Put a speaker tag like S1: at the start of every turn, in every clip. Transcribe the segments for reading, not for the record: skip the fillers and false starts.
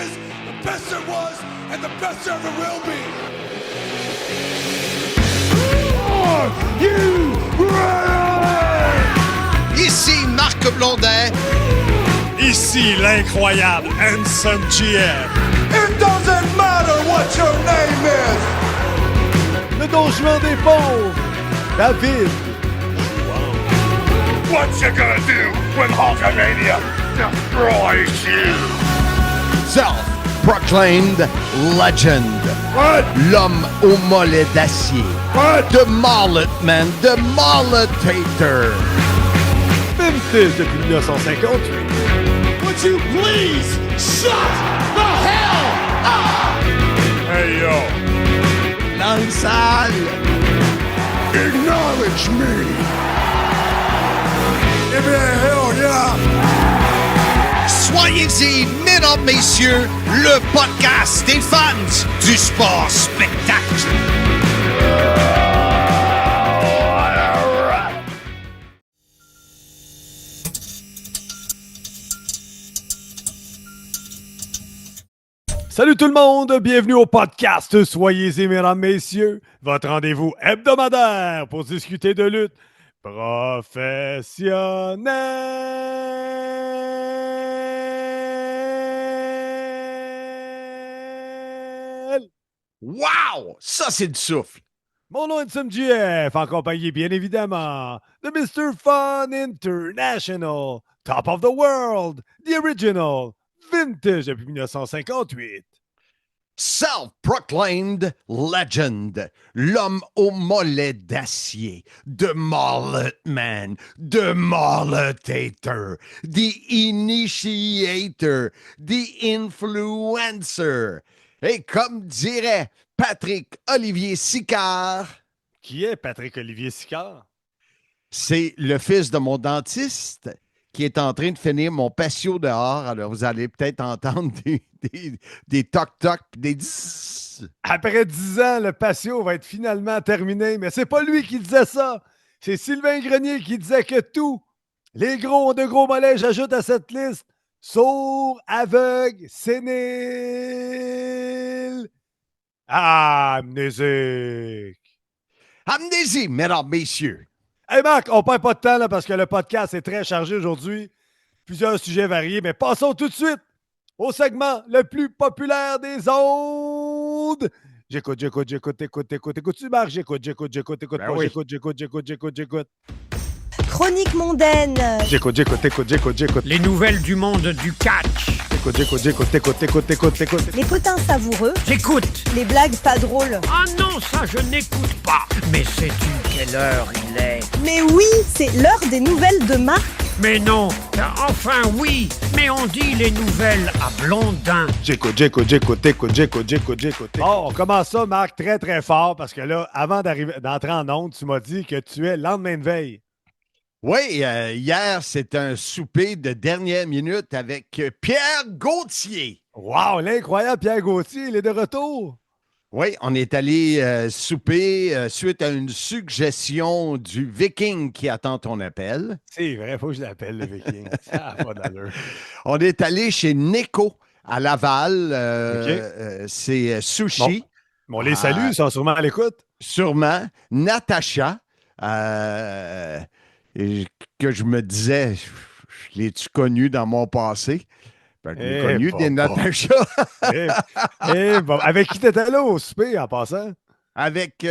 S1: is, the best there was, and the best there ever will be. Are you ready?
S2: Ici Marc Blondin.
S3: Ici l'incroyable Handsome GM.
S1: It doesn't matter what your name is.
S4: Le Don Juan des pauvres, David.
S1: What you gonna do when Hulkamania destroys you?
S2: Self-proclaimed legend.
S1: What?
S2: L'homme au mollet d'acier.
S1: What?
S2: The Mullet Man, the Mulletator.
S4: Vintage depuis 1958.
S1: Would you please shut the hell up?
S3: Hey yo.
S2: Langue sale.
S1: Acknowledge me. Give me a hell yeah.
S2: Soyez-y, mesdames, messieurs, le podcast des fans du sport spectacle.
S4: Salut tout le monde, bienvenue au podcast Soyez-y, mesdames, messieurs, votre rendez-vous hebdomadaire pour discuter de lutte professionnelle.
S2: Wow! Ça, c'est du souffle.
S4: Mon nom est Handsome GF, en compagnie bien évidemment de Mr. Fun International, Top of the World, The Original, Vintage depuis 1958.
S2: Self-proclaimed legend, l'homme au mollet d'acier, the Mullet Man, the Mulletator, the Initiator, the Influencer. Et comme dirait Patrick Olivier Sicard,
S4: Qui est Patrick-Olivier Sicard?
S2: c'est le fils de mon dentiste qui est en train de finir mon patio dehors. Alors, vous allez peut-être entendre des toc-toc et des dzz.
S4: Après 10 ans, le patio va être finalement terminé, mais c'est pas lui qui disait ça. C'est Sylvain Grenier qui disait que tous les gros ont de gros mollets, j'ajoute à cette liste, sourds, aveugles, séniles, amnésiques.
S2: Amnésie, mesdames, messieurs.
S4: Hey Marc, on perd pas de temps là, parce que le podcast est très chargé aujourd'hui. Plusieurs sujets variés, mais passons tout de suite au segment le plus populaire des ondes. J'écoute. Écoutes-tu, Marc? J'écoute.
S2: Ben oui.
S4: J'écoute.
S5: Chronique mondaine.
S4: J'écoute.
S6: Les nouvelles du monde du catch.
S4: Écoute.
S5: Les potins savoureux.
S6: J'écoute.
S5: Les blagues pas drôles.
S6: Ah non, ça je n'écoute pas. Mais sais-tu quelle heure il est?
S5: Mais oui, c'est l'heure des nouvelles de Marc.
S6: Mais non, enfin oui, mais on dit les nouvelles à Blondin.
S4: J'écoute. Bon, on commence ça, Marc, très, très fort, parce que là, avant d'entrer en onde, tu m'as dit que tu es lendemain de veille.
S2: Oui, hier, c'était un souper de dernière minute avec Pierre Gauthier.
S4: Wow, l'incroyable Pierre Gauthier, il est de retour.
S2: Oui, on est allé souper suite à une suggestion du Viking qui attend ton appel.
S4: C'est vrai, il faut que je l'appelle, le Viking. Ça n'a pas d'allure.
S2: On est allé chez Neko à Laval. C'est sushi.
S4: Bon, on les salue, ils sont sûrement à l'écoute.
S2: Sûrement. Natacha, que je me disais, je l'ai-tu connu dans mon passé? Ben, je l'ai connu des Natacha.
S4: Bon, avec qui t'étais là au souper, en passant?
S2: Avec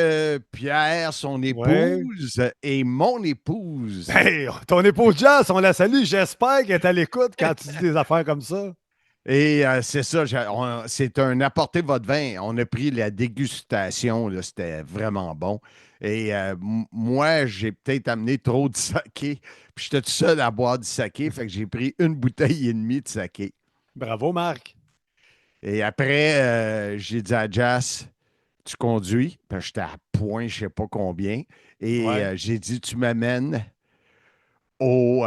S2: Pierre, son épouse, et mon épouse.
S4: Hey, ton épouse Jazz, on la salue. J'espère qu'elle est à l'écoute quand tu dis des affaires comme ça.
S2: Et c'est ça, c'est un apporté votre vin. On a pris la dégustation, là, c'était vraiment bon. Et moi, j'ai peut-être amené trop de saké. Puis j'étais tout seul à boire du saké, fait que j'ai pris une bouteille et demie de saké.
S4: Bravo, Marc.
S2: Et après, j'ai dit à Jazz, tu conduis. Puis j'étais à point, je ne sais pas combien. Et j'ai dit, tu m'amènes au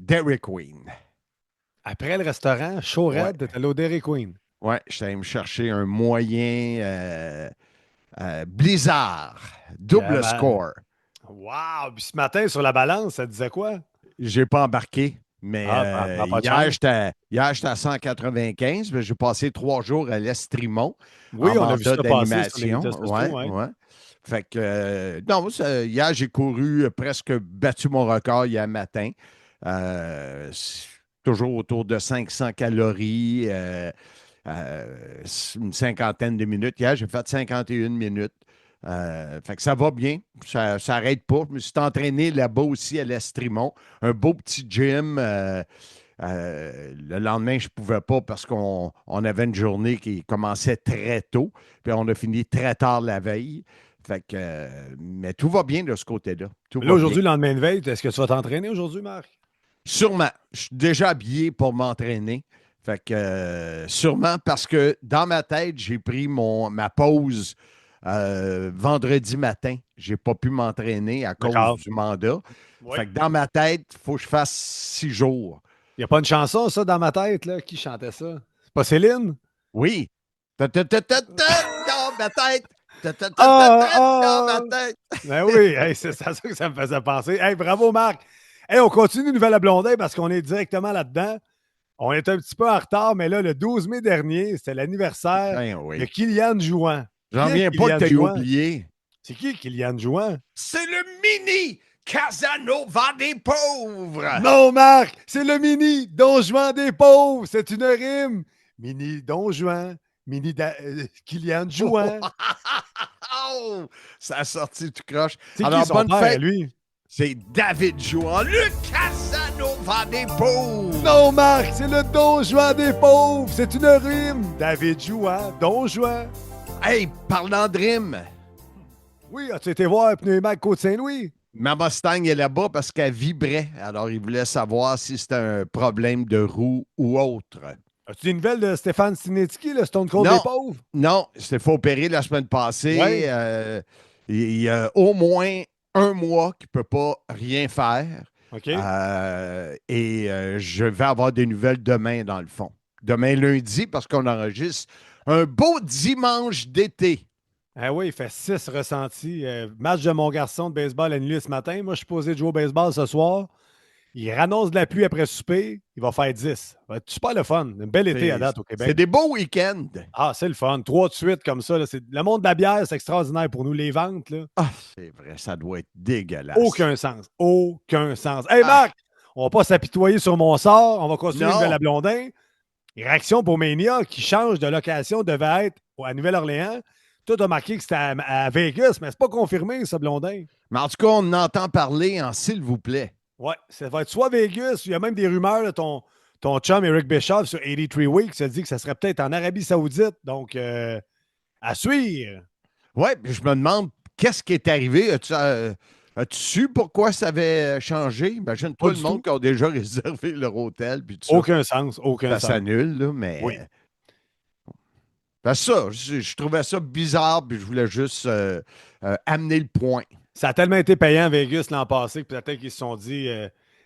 S2: Dairy Queen.
S4: Après le restaurant, chaud raide, t'étais allé au Dairy Queen.
S2: Ouais, j'étais allé me chercher un moyen Blizzard, double score.
S4: Wow! Puis ce matin, sur la balance, ça disait quoi?
S2: J'ai pas embarqué. Mais
S4: pas de
S2: hier,
S4: chance.
S2: j'étais à 195, mais j'ai passé 3 jours à l'Estrimont
S4: Oui,
S2: en
S4: on a vu ça
S2: mandat
S4: passer sur les
S2: d'animation.
S4: médias sociaux.
S2: Ouais,
S4: Ouais.
S2: ouais. Fait que, non, hier, j'ai couru, presque battu mon record hier matin. C'est toujours autour de 500 calories, une cinquantaine de minutes. Hier, j'ai fait 51 minutes. Fait que ça va bien, ça n'arrête pas. Je me suis entraîné là-bas aussi à l'Estrimont, un beau petit gym. Le lendemain, je ne pouvais pas parce qu'on avait une journée qui commençait très tôt, puis on a fini très tard la veille. Fait que, mais tout va bien de ce côté-là. Tout
S4: Là,
S2: va
S4: aujourd'hui,
S2: bien.
S4: le lendemain de veille, est-ce que tu vas t'entraîner aujourd'hui, Marc?
S2: Sûrement. Je suis déjà habillé pour m'entraîner. Fait que, sûrement parce que dans ma tête, j'ai pris ma pause vendredi matin. Je n'ai pas pu m'entraîner à
S4: D'accord.
S2: cause du mandat.
S4: Oui.
S2: Fait que dans ma tête, il faut que je fasse 6 jours.
S4: Il n'y a pas une chanson, ça, dans ma tête, là? Qui chantait ça? C'est pas Céline?
S2: Oui. Dans ma tête. Dans ma tête.
S4: Ben oui, hey, c'est ça que ça me faisait penser. Hey, bravo, Marc. Hey, on continue Nouvelle à Blondin parce qu'on est directement là-dedans. On est un petit peu en retard, mais là, le 12 mai dernier, c'était l'anniversaire
S2: Ben
S4: de
S2: oui.
S4: Kylian Jouan.
S2: J'en
S4: Qui est
S2: reviens pas
S4: Kylian
S2: que tu aies
S4: Jouan?
S2: oublié.
S4: C'est qui Kylian Jouan?
S2: C'est le mini Casanova des pauvres.
S4: Non, Marc, c'est le mini Don Juan des pauvres. C'est une rime. Mini Don Juan, Kylian Jouan.
S2: Oh, ça a sorti tout croche.
S4: C'est
S2: Alors,
S4: qui son
S2: bonne
S4: père,
S2: fête.
S4: lui?
S2: C'est David Jouan, le Casanova des pauvres.
S4: Non, Marc, c'est le Don Juan des pauvres. C'est une rime. David Jouan, Don Juan.
S2: Hey, parlant de rime,
S4: Oui, as-tu été voir Pneumac Côte-Saint-Louis?
S2: ma Mustang est là-bas parce qu'elle vibrait. Alors, il voulait savoir si c'était un problème de roue ou autre.
S4: As-tu des nouvelles de Stéphane Sinetsky, le Stone Cold
S2: Non.
S4: des pauvres?
S2: Non, il s'est fait opérer la semaine passée.
S4: Ouais.
S2: Il y a au moins 1 mois qu'il ne peut pas rien faire.
S4: OK.
S2: Je vais avoir des nouvelles demain, dans le fond. Demain, lundi, parce qu'on enregistre un beau dimanche d'été.
S4: Ah oui, il fait 6 ressentis. Match de mon garçon de baseball à nuit ce matin. Moi, je suis posé de jouer au baseball ce soir. Il rannonce de la pluie après souper. Il va faire 10. Ça va être super le fun. Un bel été à date au Québec.
S2: C'est des beaux week-ends.
S4: Ah, c'est le fun. 3 de suite comme ça. Là. Le monde de la bière, c'est extraordinaire pour nous. Les ventes, là.
S2: Ah, c'est vrai, ça doit être dégueulasse.
S4: Aucun sens. Aucun sens. Hey, Marc, on va pas s'apitoyer sur mon sort. On va continuer
S2: Non.
S4: Nouvelle à Blondin. Réaction pour Mania qui change de location devait être à Nouvelle-Orléans. Toi, tu as marqué que c'était à Vegas, mais c'est pas confirmé, ça, Blondin.
S2: Mais en tout cas, on entend parler en s'il vous plaît.
S4: Ouais, ça va être soit Vegas, il y a même des rumeurs, là, ton chum Eric Bischoff sur 83 Weeks se dit que ça serait peut-être en Arabie Saoudite. Donc, à suivre.
S2: Oui, je me demande qu'est-ce qui est arrivé. As-tu su pourquoi ça avait changé? Imagine
S4: Pas
S2: tout
S4: du
S2: le monde
S4: tout.
S2: qui a déjà réservé leur hôtel. Puis tout ça.
S4: Aucun sens, aucun
S2: Ça
S4: sens.
S2: s'annule, là, mais.
S4: Oui.
S2: Ça, je trouvais ça bizarre, puis je voulais juste amener le point.
S4: Ça a tellement été payant à Vegas l'an passé que peut-être qu'ils se sont dit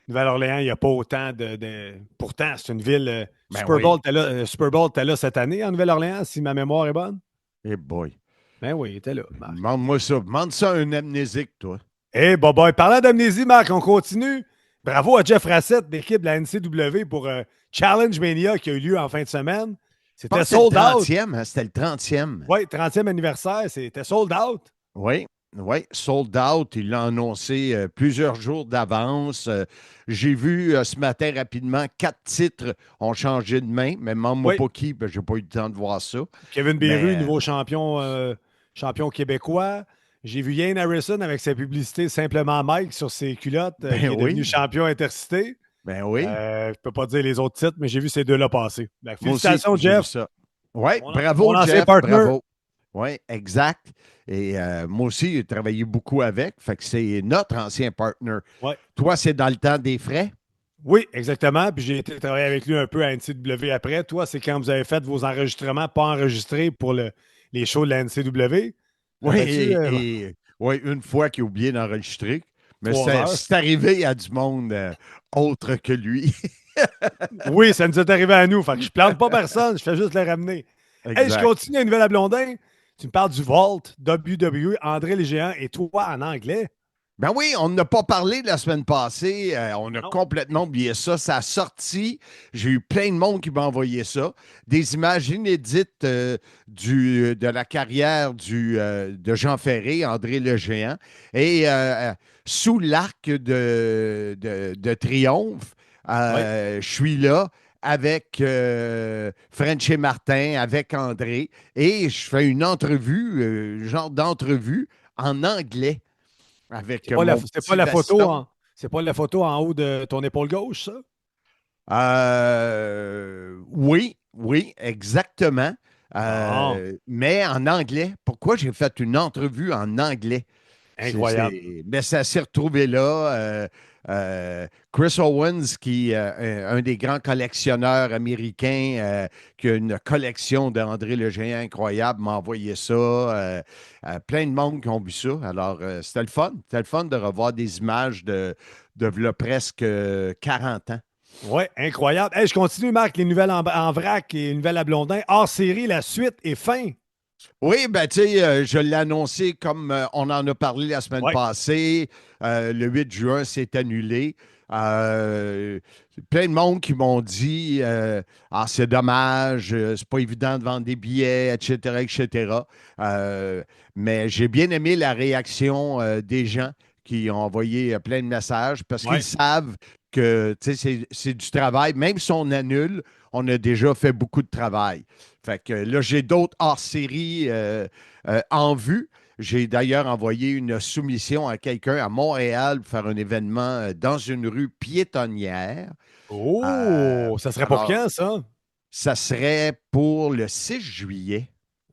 S4: Nouvelle-Orléans, il n'y a pas autant de. Pourtant, c'est une ville.
S2: Ben
S4: Super
S2: oui.
S4: Bowl, Super Bowl était là cette année en Nouvelle-Orléans, si ma mémoire est bonne.
S2: Eh boy.
S4: Ben oui, il était là. Marc.
S2: Demande-moi ça. Demande ça à un amnésique, toi.
S4: Hey, boy, parlant d'amnésie, Marc, on continue. Bravo à Jeff Rassett, l'équipe de la NCW, pour Challenge Mania qui a eu lieu en fin de semaine.
S2: Je pense
S4: C'était
S2: que c'était le
S4: sold out.
S2: 30e, hein? C'était le 30e.
S4: Oui, 30e anniversaire, c'était sold out.
S2: Oui, oui, sold out. Il l'a annoncé plusieurs jours d'avance. J'ai vu ce matin rapidement 4 titres ont changé de main, mais demande-moi
S4: Oui.
S2: pas qui, je n'ai pas eu le temps de voir ça.
S4: Kevin Beru,
S2: Mais-
S4: nouveau champion québécois. J'ai vu Ian Harrison avec sa publicité Simplement Mike sur ses culottes, qui est
S2: oui.
S4: devenu champion intercité.
S2: Ben oui.
S4: Je ne peux pas dire les autres titres, mais j'ai vu ces deux-là passer. Ben,
S2: Moi aussi,
S4: félicitations,
S2: j'ai vu
S4: Jeff.
S2: ça. Oui,
S4: Mon
S2: bravo,
S4: ancien
S2: Jeff.
S4: partner.
S2: Bravo. Oui, exact. Et moi aussi, j'ai travaillé beaucoup avec. Fait que c'est notre ancien partner.
S4: Ouais.
S2: Toi, c'est dans le temps des frais?
S4: Oui, exactement. Puis j'ai été travailler avec lui un peu à NCW après. Toi, c'est quand vous avez fait vos enregistrements pas enregistrés pour les shows de la NCW.
S2: Oui,
S4: Rappelles-tu,
S2: oui, une fois qu'il a oublié d'enregistrer. Mais
S4: 3 heures.
S2: c'est arrivé à du monde autre que lui.
S4: Oui, ça nous est arrivé à nous. Fait que je plante pas personne, je fais juste le ramener. Hey, je
S2: Exact.
S4: continue à Nouvelle à Blondin. Tu me parles du Vault, WWE, André les Géants et toi en anglais.
S2: Ben oui, on n'a pas parlé la semaine passée. On a
S4: Non.
S2: complètement oublié ça. Ça a sorti. J'ai eu plein de monde qui m'a envoyé ça. Des images inédites de la carrière de Jean Ferré, André le Géant. Et sous l'arc de Triomphe, je suis là avec French et Martin, avec André. Et je fais une entrevue, genre d'entrevue en anglais. Avec
S4: C'est pas la photo c'est pas la photo en haut de ton épaule gauche, ça?
S2: Oui, oui, exactement. Mais en anglais. Pourquoi j'ai fait une entrevue en anglais?
S4: Incroyable.
S2: Mais ça s'est retrouvé là. Chris Owens, qui est un des grands collectionneurs américains, qui a une collection d'André le Géant incroyable, m'a envoyé ça. Plein de monde qui ont vu ça. Alors, c'était le fun. C'était le fun de revoir des images de v'là presque 40 ans.
S4: Oui, incroyable. Hey, je continue, Marc, les nouvelles en vrac et les nouvelles à Blondin. Hors série, la suite est fin.
S2: Oui, ben tu sais, je l'ai annoncé comme on en a parlé la semaine passée. Le 8 juin, c'est annulé. Plein de monde qui m'ont dit ah, c'est dommage, c'est pas évident de vendre des billets, etc., etc. Mais j'ai bien aimé la réaction des gens qui ont envoyé plein de messages parce qu'ils savent que c'est du travail. Même si on annule, on a déjà fait beaucoup de travail. Fait que là, j'ai d'autres hors-série en vue. J'ai d'ailleurs envoyé une soumission à quelqu'un à Montréal pour faire un événement dans une rue piétonnière.
S4: Oh, ça serait pour quand, ça?
S2: Ça serait pour le 6 juillet.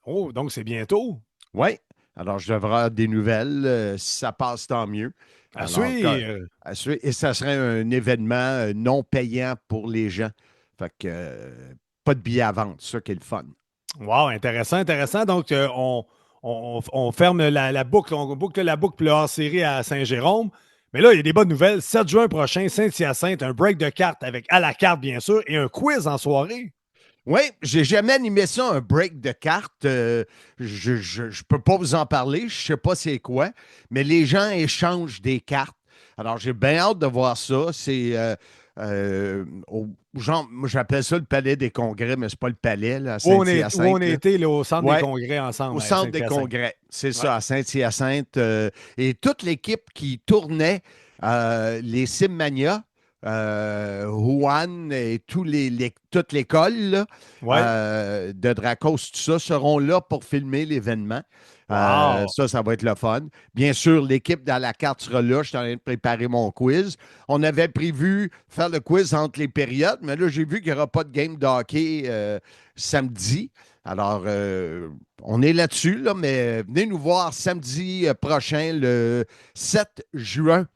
S4: Oh, donc c'est bientôt.
S2: Oui. Alors, je devrais avoir des nouvelles. Si ça passe, tant mieux.
S4: À
S2: Alors,
S4: suivre.
S2: et ça serait un événement non payant pour les gens. Fait que pas de billets à vendre. C'est ça qui est le fun.
S4: Wow, intéressant, intéressant. Donc, on ferme la boucle. On boucle la boucle pour le hors-série à Saint-Jérôme. Mais là, il y a des bonnes nouvelles. 7 juin prochain, Saint-Hyacinthe, un break de cartes avec à la carte, bien sûr, et un quiz en soirée.
S2: Oui, j'ai jamais animé ça, un break de cartes. Je peux pas vous en parler, je sais pas c'est quoi, mais les gens échangent des cartes. Alors, j'ai bien hâte de voir ça. C'est moi, j'appelle ça le palais des congrès, mais c'est pas le palais, là, à Saint-Hyacinthe.
S4: Où on était là, au centre des congrès ensemble.
S2: Au centre des congrès, c'est ça, à Saint-Hyacinthe. Et toute l'équipe qui tournait les Simmania, Juan et toute l'école là, de Dracos, tout ça, seront là pour filmer l'événement.
S4: Wow.
S2: Ça va être le fun. Bien sûr, l'équipe dans la carte sera là. Je suis en train de préparer mon quiz. On avait prévu faire le quiz entre les périodes, mais là, j'ai vu qu'il n'y aura pas de game de hockey samedi. Alors, on est là-dessus, là, mais venez nous voir samedi prochain, le 7 juin.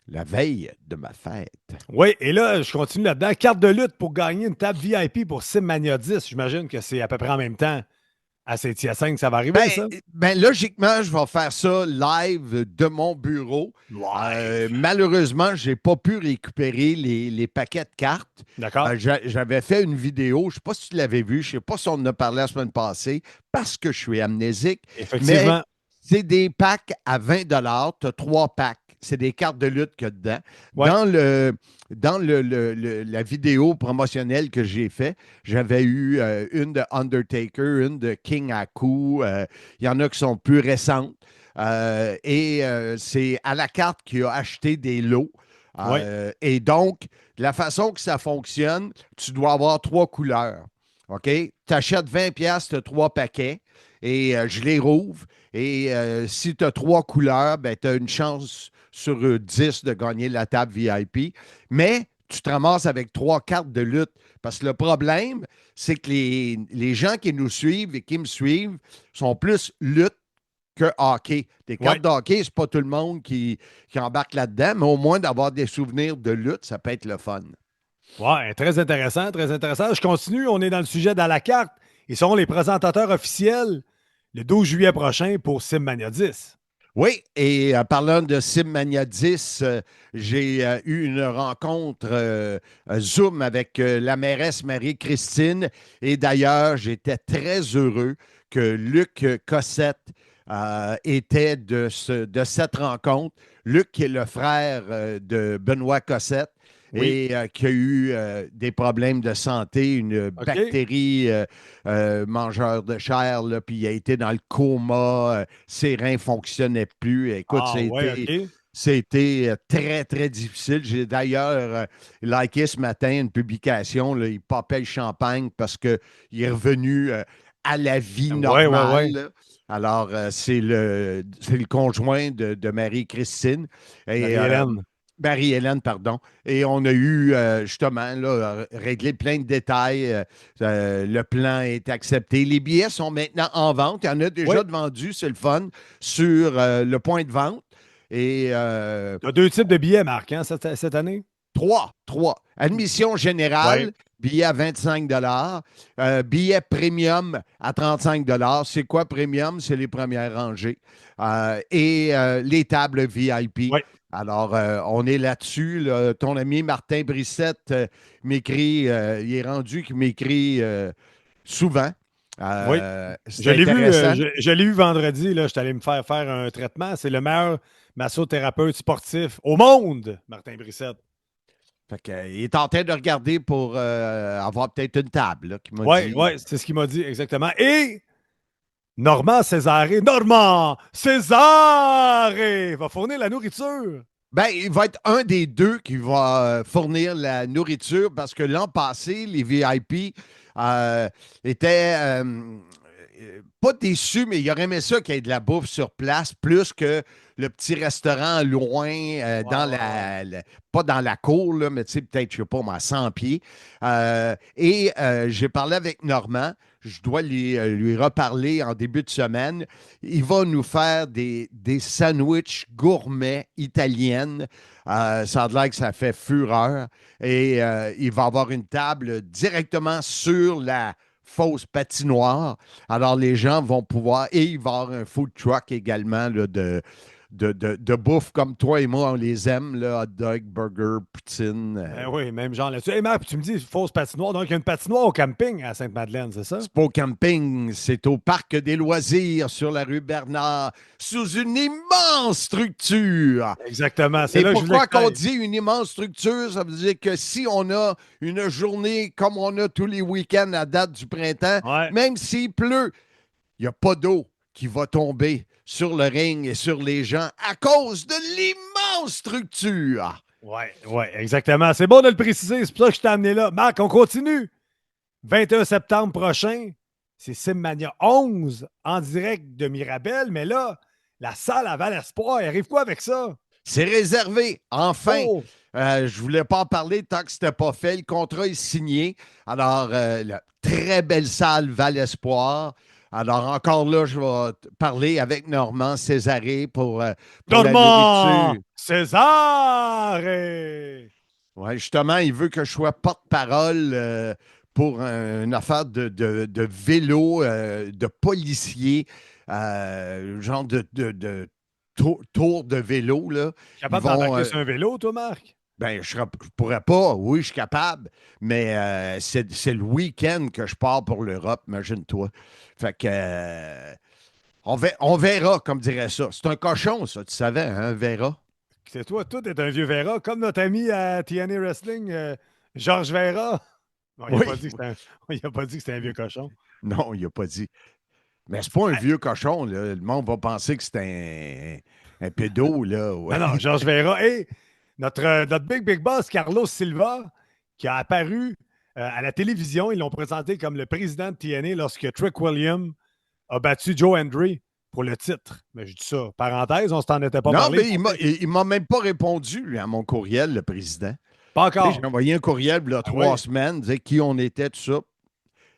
S2: La veille de ma fête.
S4: Oui, et là, je continue là-dedans. Carte de lutte pour gagner une table VIP pour Simmania 10. J'imagine que c'est à peu près en même temps à Saint-Hyacinthe que ça va arriver, ça?
S2: Ben, logiquement, je vais faire ça live de mon bureau. Malheureusement, je n'ai pas pu récupérer les paquets de cartes.
S4: D'accord.
S2: J'avais fait une vidéo, je ne sais pas si tu l'avais vu, je ne sais pas si on en a parlé la semaine passée, parce que je suis amnésique.
S4: Effectivement.
S2: Mais c'est des packs à 20 $. Tu as 3 packs. C'est des cartes de lutte qu'il y a dedans.
S4: Ouais.
S2: Dans la vidéo promotionnelle que j'ai faite, j'avais eu une de Undertaker, une de King Haku. Il y en a qui sont plus récentes. C'est à la carte qui a acheté des lots. Et donc, la façon que ça fonctionne, tu dois avoir 3 couleurs. OK? Tu achètes 20$, tu as 3 paquets et je les rouvre. Et si tu as 3 couleurs, ben, tu as une chance sur 10 de gagner la table VIP. Mais tu te ramasses avec 3 cartes de lutte. Parce que le problème, c'est que les gens qui nous suivent et qui me suivent sont plus lutte que hockey. Des cartes de hockey, c'est pas tout le monde qui embarque là-dedans, mais au moins d'avoir des souvenirs de lutte, ça peut être le fun.
S4: Ouais, très intéressant, très intéressant. Je continue, on est dans le sujet d'à la carte. Ils seront les présentateurs officiels le 12 juillet prochain pour Simmania 10.
S2: Oui, et parlant de Simmania 10, j'ai eu une rencontre Zoom avec la mairesse Marie-Christine. Et d'ailleurs, j'étais très heureux que Luc Cossette était de cette rencontre. Luc, qui est le frère de Benoît Cossette, et qui a eu des problèmes de santé, une bactérie mangeur de chair, là, puis il a été dans le coma, ses reins ne fonctionnaient plus. Écoute, c'était très, très difficile. J'ai d'ailleurs liké ce matin une publication, là, il popait le champagne parce qu'il est revenu à la vie normale.
S4: Ouais.
S2: Alors, c'est le conjoint de Marie-Christine.
S4: Marie-Hélène.
S2: Marie-Hélène, pardon. Et on a eu, justement, là, réglé plein de détails. Le plan est accepté. Les billets sont maintenant en vente. Il y en a déjà de vendus, c'est le fun, sur le point de vente. Et,
S4: tu as 2 types de billets, Marc, hein, cette année?
S2: 3. Admission générale, billet à 25 billet premium à 35 C'est quoi premium? C'est les premières rangées. Et les tables VIP.
S4: Oui.
S2: Alors, on est là-dessus. Là. Ton ami Martin Brissette m'écrit, il est rendu qu'il m'écrit souvent.
S4: Oui. Je l'ai vu vendredi. Là, je suis allé me faire un traitement. C'est le meilleur massothérapeute sportif au monde, Martin Brissette.
S2: Fait que, il est en train de regarder pour avoir peut-être une table.
S4: Oui, c'est ce qu'il m'a dit, exactement. Et Normand Césaré va fournir la nourriture.
S2: Ben, il va être un des deux qui va fournir la nourriture parce que l'an passé, les VIP étaient pas déçus, mais ils auraient aimé ça qu'il y ait de la bouffe sur place plus que le petit restaurant loin, pas dans la cour, là, mais tu sais, peut-être, je sais pas, à 100 pieds. J'ai parlé avec Normand. Je dois lui reparler en début de semaine. Il va nous faire des sandwichs gourmets italiennes. Ça a l'air que ça fait fureur. Et il va avoir une table directement sur la fausse patinoire. Alors, les gens vont pouvoir... Et il va y avoir un food truck également là, de bouffe comme toi et moi, on les aime, là, hot dog, burger, poutine.
S4: Ben oui, même genre là-dessus. Hey Marc, tu me dis fausse patinoire. Donc, il y a une patinoire au camping à Sainte-Madeleine, c'est ça?
S2: C'est pas au camping, c'est au parc des loisirs sur la rue Bernard, sous une immense structure.
S4: Exactement. C'est
S2: Et
S4: là
S2: pourquoi
S4: que je
S2: qu'on dit une immense structure? Ça veut dire que si on a une journée comme on a tous les week-ends à date du printemps, même s'il pleut, il n'y a pas d'eau qui va tomber sur le ring et sur les gens à cause de l'immense structure.
S4: Oui, exactement. C'est bon de le préciser. C'est pour ça que je t'ai amené là. Marc, on continue. 21 septembre prochain, c'est Simmania 11 en direct de Mirabel. Mais là, la salle à Val-Espoir, il arrive quoi avec ça?
S2: C'est réservé. Enfin. Je ne voulais pas en parler tant que ce n'était pas fait. Le contrat est signé. Alors, la très belle salle Val-Espoir. Alors, encore là, je vais parler avec Normand Césaré pour
S4: Normand Césaré!
S2: Oui, justement, il veut que je sois porte-parole pour une affaire de vélo, de policier, genre de tour de vélo. Là.
S4: Tu es capable d'embarquer sur un vélo, toi, Marc?
S2: Ben, je pourrais pas. Oui, je suis capable. Mais c'est le week-end que je pars pour l'Europe, imagine-toi. Fait que on verra, comme dirait ça. C'est un cochon, ça, tu savais, hein, Vera?
S4: C'est toi, tout est un vieux Vera, comme notre ami à TNA Wrestling, Georges Vera. Non, il n'a pas dit que c'était un vieux cochon.
S2: Non, il n'a pas dit. Mais c'est pas un vieux cochon, là. Le monde va penser que c'est un pédo, là. Ouais.
S4: Non, Georges Vera. Et notre big boss, Carlos Silva, qui a apparu à la télévision, ils l'ont présenté comme le président de TNA lorsque Trick Williams a battu Joe Hendry pour le titre. Mais je dis ça, parenthèse, on s'en était pas parlé.
S2: Non, mais il m'a même pas répondu, lui, à mon courriel, le président.
S4: Pas encore.
S2: J'ai envoyé un courriel, il y a 3 semaines, disait qui on était, tout ça.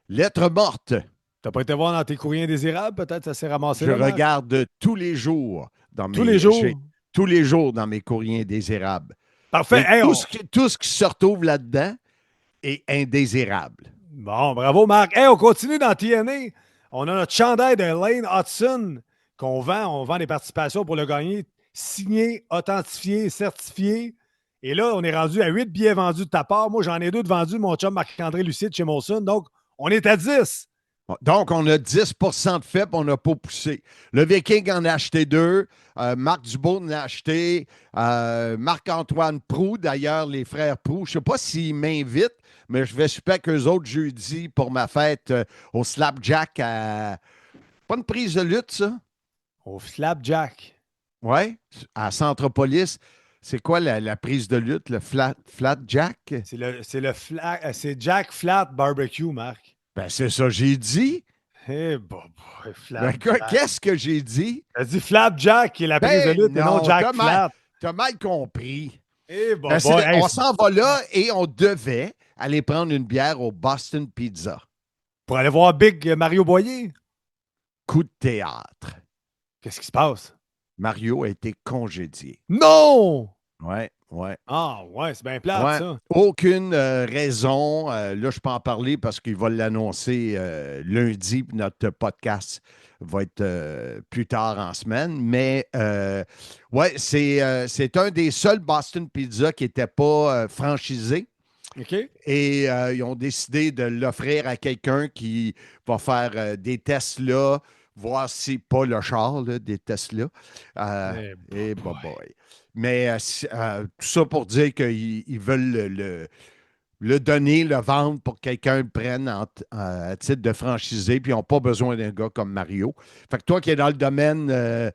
S2: Lettre morte.
S4: T'as pas été voir dans tes courriers indésirables, peut-être, ça s'est ramassé
S2: Je
S4: là,
S2: regarde tous les jours dans
S4: tous les jours?
S2: Tous les jours dans mes courriers indésirables.
S4: Parfait. Hey,
S2: tout ce qui se retrouve là-dedans est indésirable.
S4: Bon, bravo, Marc. Hey, on continue dans TNA. On a notre chandail de Lane Hudson qu'on vend. On vend des participations pour le gagner. Signé, authentifié, certifié. Et là, on est rendu à 8 billets vendus de ta part. Moi, j'en ai 2 de vendus, mon chum Marc-André Lucide chez Molson. Donc, on est à 10.
S2: Donc, on a 10 de fait, puis on n'a pas poussé. Le Viking en a acheté 2. Marc Dubois en a acheté. Marc-Antoine Proux, d'ailleurs, les frères Proux. Je ne sais pas s'ils m'invitent, mais je vais super avec eux autres jeudi pour ma fête au Slapjack à... Pas une prise de lutte, ça?
S4: Au Slapjack.
S2: Oui, à Centropolis. C'est quoi la prise de lutte, le flat jack?
S4: C'est Jack Flat Barbecue, Marc.
S2: Ben, c'est ça, j'ai dit.
S4: Eh, boy,
S2: Ben,
S4: Flapjack.
S2: qu'est-ce que j'ai dit?
S4: T'as dit Flapjack qui est la prise de lutte, et non Jack Flat.
S2: T'as mal compris.
S4: Eh,
S2: Ben, on s'en va là et on devait aller prendre une bière au Boston Pizza.
S4: pour aller voir Big Mario Boyer.
S2: Coup de théâtre.
S4: Qu'est-ce qui se passe?
S2: Mario a été congédié.
S4: Non!
S2: Ouais.
S4: Ah, ouais, c'est bien plate,
S2: Ouais.
S4: ça.
S2: Aucune raison. Là, je peux en parler parce qu'il va l'annoncer lundi. Puis notre podcast va être plus tard en semaine. Mais ouais, c'est un des seuls Boston Pizza qui n'était pas franchisé.
S4: OK.
S2: Et ils ont décidé de l'offrir à quelqu'un qui va faire des tests là, voir si pas le char, là, des tests là. Et boy. Mais tout ça pour dire qu'ils veulent le donner, le vendre pour que quelqu'un le prenne à titre de franchisé, puis ils n'ont pas besoin d'un gars comme Mario. Fait que toi qui es dans le domaine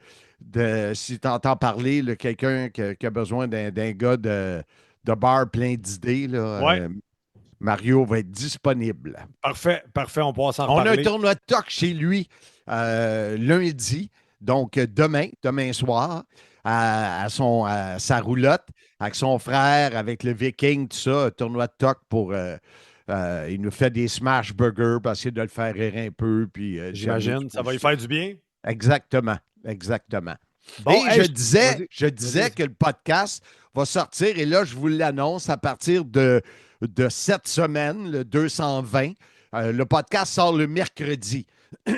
S2: si tu entends parler, là, quelqu'un qui a besoin d'un gars de bar plein d'idées, là,
S4: Ouais.
S2: Mario va être disponible.
S4: Parfait, on pourra s'en
S2: On a
S4: reparler.
S2: un tournoi de toc chez lui lundi, donc demain soir, à sa roulotte, avec son frère, avec le Viking, tout ça, un tournoi de toc pour... il nous fait des smash burgers pour essayer de le faire rire un peu. Puis,
S4: J'imagine, ça va lui faire du bien.
S2: Exactement.
S4: Bon,
S2: Et
S4: hey,
S2: je disais que le podcast va sortir, et là, je vous l'annonce, à partir de cette semaine, le 220. Le podcast sort le mercredi.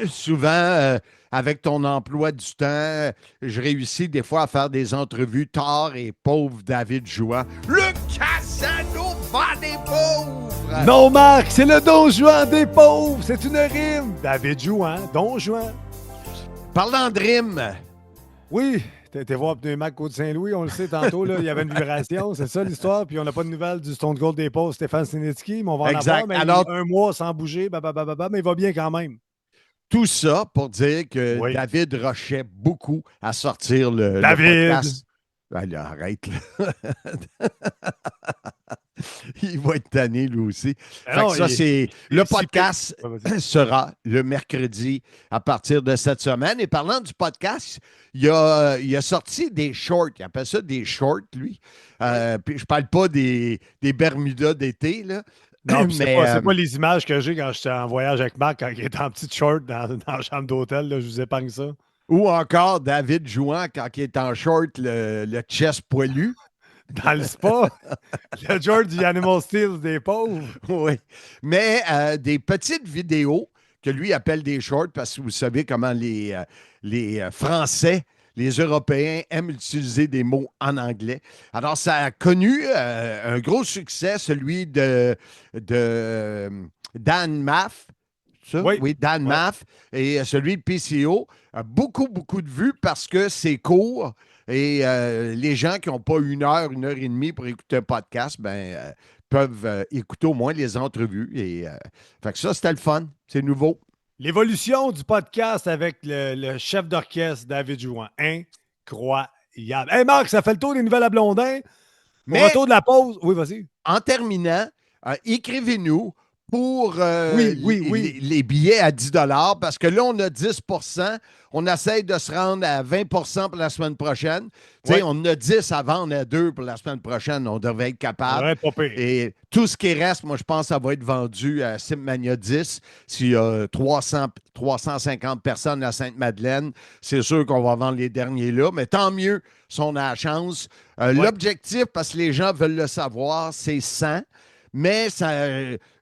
S2: Souvent, avec ton emploi du temps, je réussis des fois à faire des entrevues tard et pauvre David Jouan. Le Casanova des pauvres!
S4: Non, Marc, c'est le Don Juan des pauvres. C'est une rime. David Jouan, Don Juan.
S2: Parlant de rime,
S4: Oui, t'as été voir Pneumac Côte-Saint-Louis, on le sait tantôt, là, il y avait une vibration, c'est ça l'histoire. Puis on n'a pas de nouvelles du Stone Cold des pauvres, Stéphane Sinitsky, mais on va en
S2: Exact.
S4: avoir. Mais
S2: Alors-
S4: un mois sans bouger, mais il va bien quand même.
S2: tout ça pour dire que
S4: Oui.
S2: David rushait beaucoup à sortir le
S4: David!
S2: podcast. Allez, arrête, là. Il va être tanné, lui aussi. Fait que
S4: non,
S2: ça,
S4: il-
S2: c'est...
S4: il-
S2: Le
S4: si-
S2: podcast
S4: Ouais, vas-y.
S2: sera le mercredi à partir de cette semaine. Et parlant du podcast, il a sorti des shorts. Il appelle ça des shorts, lui. Puis je parle pas des Bermudas d'été, là.
S4: Non, puis
S2: mais,
S4: c'est pas les images que j'ai quand j'étais en voyage avec Marc, quand il était en petite short dans la chambre d'hôtel, là, je vous épargne ça.
S2: ou encore David Jouan quand il est en short, le chest poilu.
S4: Dans le spa, le George du Animal Steels des pauvres.
S2: Oui. Mais des petites vidéos que lui appelle des shorts parce que vous savez comment les Français, les Européens aiment utiliser des mots en anglais. Alors, ça a connu un gros succès, celui de Dan Maff. Ça?
S4: Oui.
S2: Dan
S4: Ouais.
S2: Maff et celui de PCO. Beaucoup de vues parce que c'est court. Et les gens qui n'ont pas une heure et demie pour écouter un podcast, peuvent écouter au moins les entrevues. Et fait que ça, c'était le fun. C'est nouveau.
S4: L'évolution du podcast avec le chef d'orchestre David Jouan. Incroyable. Hey Marc, ça fait le tour des nouvelles à Blondin. Au
S2: Mais
S4: retour de la pause. Oui, vas-y.
S2: en terminant, écrivez-nous pour
S4: Oui.
S2: les billets à 10 parce que là, on a 10 on essaye de se rendre à 20 pour la semaine prochaine. Tu sais,
S4: Ouais.
S2: on a 10 à vendre à 2 pour la semaine prochaine. On devrait être capable.
S4: Ouais, pas pire.
S2: Et tout ce qui reste, moi, je pense que ça va être vendu à Simpmania 10. S'il y a 350 personnes à Sainte-Madeleine, c'est sûr qu'on va vendre les derniers là. Mais tant mieux si on a la chance. L'objectif, parce que les gens veulent le savoir, c'est 100. Mais ça,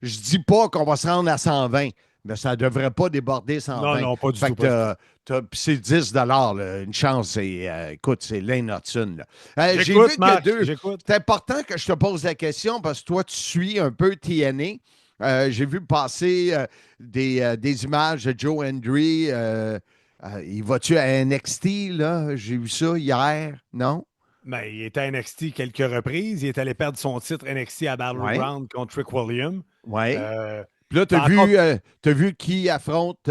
S2: je dis pas qu'on va se rendre à 120. Mais ça ne devrait pas déborder 120.
S4: Non, pas du
S2: Fait
S4: tout.
S2: que puis c'est 10 là, une chance. Écoute, c'est l'innotune. J'ai vu
S4: J'écoute,
S2: qu'il y a
S4: Marc,
S2: deux.
S4: j'écoute.
S2: C'est important que je te pose la question parce que toi, tu suis un peu TNA. J'ai vu passer des images de Joe Hendry. Il va-tu à NXT, là? J'ai vu ça hier, non?
S4: Mais il était à NXT quelques reprises. Il est allé perdre son titre NXT à
S2: Ouais.
S4: Battleground contre Rick Williams.
S2: Oui.
S4: Euh,
S2: Puis là, tu
S4: t'as
S2: as
S4: encore-
S2: vu qui affronte,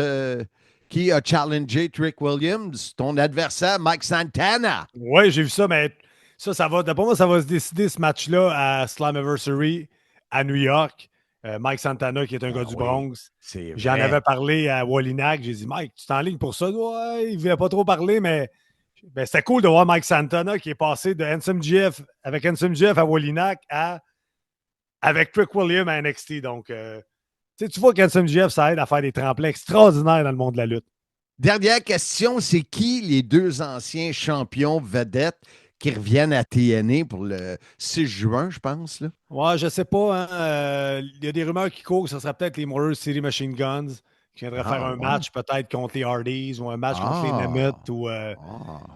S2: qui a challengé Trick Williams? Ton adversaire, Mike Santana.
S4: Oui, j'ai vu ça, mais ça va. D'après moi, ça va se décider ce match-là à Slammiversary à New York. Mike Santana, qui est un gars du
S2: oui,
S4: Bronx.
S2: c'est
S4: J'en
S2: vrai.
S4: avais parlé à Wallinac. J'ai dit, Mike, tu t'enlignes pour ça? Ouais, il ne voulait pas trop parler, mais ben, c'était cool de voir Mike Santana qui est passé de avec Handsome Jeff à Wallinac avec Trick Williams à NXT. Donc, tu vois qu'Handsome Jeff, ça aide à faire des tremplins extraordinaires dans le monde de la lutte.
S2: Dernière question, c'est qui les deux anciens champions vedettes qui reviennent à TNA pour le 6 juin, je pense, là?
S4: Ouais, je sais pas. Il y a des rumeurs qui courent que ce serait peut-être les Motor City Machine Guns qui viendraient faire un
S2: ouais.
S4: match peut-être contre les Hardys ou un match contre les
S2: Ah.
S4: Nemeth ou
S2: Ah.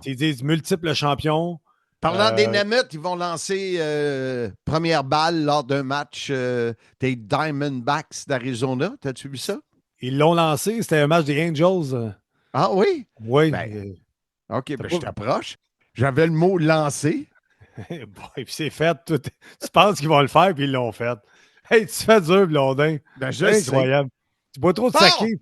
S4: ils disent multiples champions.
S2: Parlant des Nemeth, ils vont lancer première balle lors d'un match des Diamondbacks d'Arizona. T'as-tu vu ça?
S4: Ils l'ont lancé, c'était un match des Angels.
S2: Ah oui?
S4: Oui.
S2: Ben, OK, ben,
S4: pas-
S2: je t'approche. J'avais le mot lancer.
S4: Bon, et puis c'est fait. Tu penses qu'ils vont le faire, puis ils l'ont fait. Hey, tu fais dur, Blondin.
S2: Ben, je
S4: C'est
S2: sais.
S4: incroyable. Tu bois trop de
S2: Bon!
S4: saké.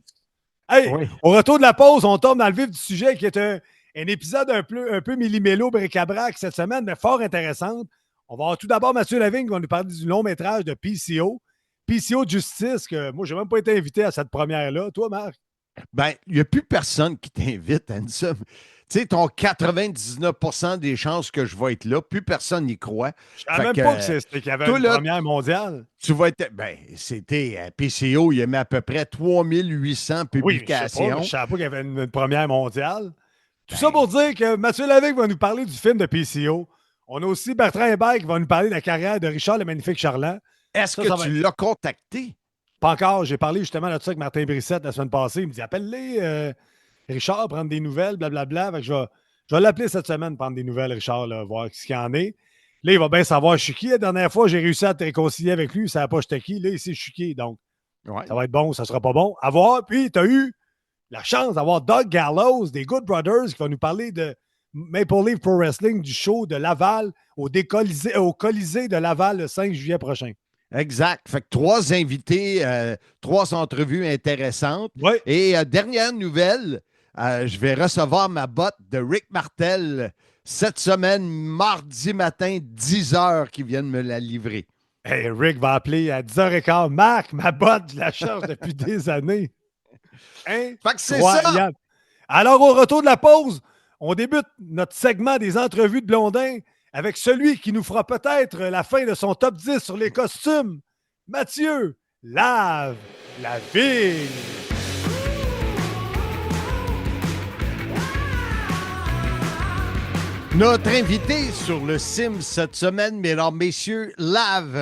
S4: Hey,
S2: Oui.
S4: au retour de la pause, on tombe dans le vif du sujet qui est un épisode un peu millimélo bric-à-brac cette semaine, mais fort intéressante. On va avoir tout d'abord Mathieu Lavigne qui va nous parler du long métrage de PCO. PCO Justice, que moi, je n'ai même pas été invité à cette première-là. Toi, Marc?
S2: Ben, il n'y a plus personne qui t'invite, Ansem. Tu sais, ton 99% des chances que je vais être là, plus personne n'y croit.
S4: Je ne savais même
S2: Fait
S4: pas
S2: que,
S4: qu'il y avait
S2: toi,
S4: une
S2: là,
S4: première mondiale.
S2: Tu vas être. Ben, c'était PCO, il y a à peu près 3800
S4: Oui, je
S2: publications.
S4: ne savais pas qu'il y avait une première mondiale. Tout
S2: Ben.
S4: ça pour dire que Mathieu Lavigne va nous parler du film de PCO. On a aussi Bertrand Hébert qui va nous parler de la carrière de Richard le Magnifique Charland.
S2: Est-ce
S4: Ça
S2: que
S4: va
S2: tu
S4: être-
S2: l'as contacté?
S4: Pas encore. J'ai parlé justement de ça avec Martin Brissette la semaine passée. Il me dit appelle-les, Richard, prendre des nouvelles, blablabla. Fait que je vais l'appeler cette semaine, prendre des nouvelles, Richard, là, voir ce qu'il y en est. Là, il va bien savoir je suis qui. La dernière fois, j'ai réussi à te réconcilier avec lui. Ça n'a pas j'étais qui. Là, il sait je suis qui. Donc,
S2: Ouais.
S4: ça va être bon, ça sera pas bon. À voir. Puis, tu as eu la chance d'avoir Doug Gallows des Good Brothers qui va nous parler de Maple Leaf Pro Wrestling du show de Laval au Colisée de Laval le 5 juillet prochain.
S2: Exact. Fait que 3 invités, 3 entrevues intéressantes.
S4: Oui.
S2: Et dernière nouvelle, je vais recevoir ma botte de Rick Martel cette semaine, mardi matin, 10h, qui viennent me la livrer.
S4: Hey, Rick va appeler à 10h15. Marc, ma botte, je la cherche depuis des années.
S2: Fait que c'est ça.
S4: Incroyable. Alors, au retour de la pause, on débute notre segment des entrevues de Blondin avec celui qui nous fera peut-être la fin de son top 10 sur les costumes. Mathieu Lave la ville.
S2: Notre invité sur le Sim cette semaine, mesdames, messieurs,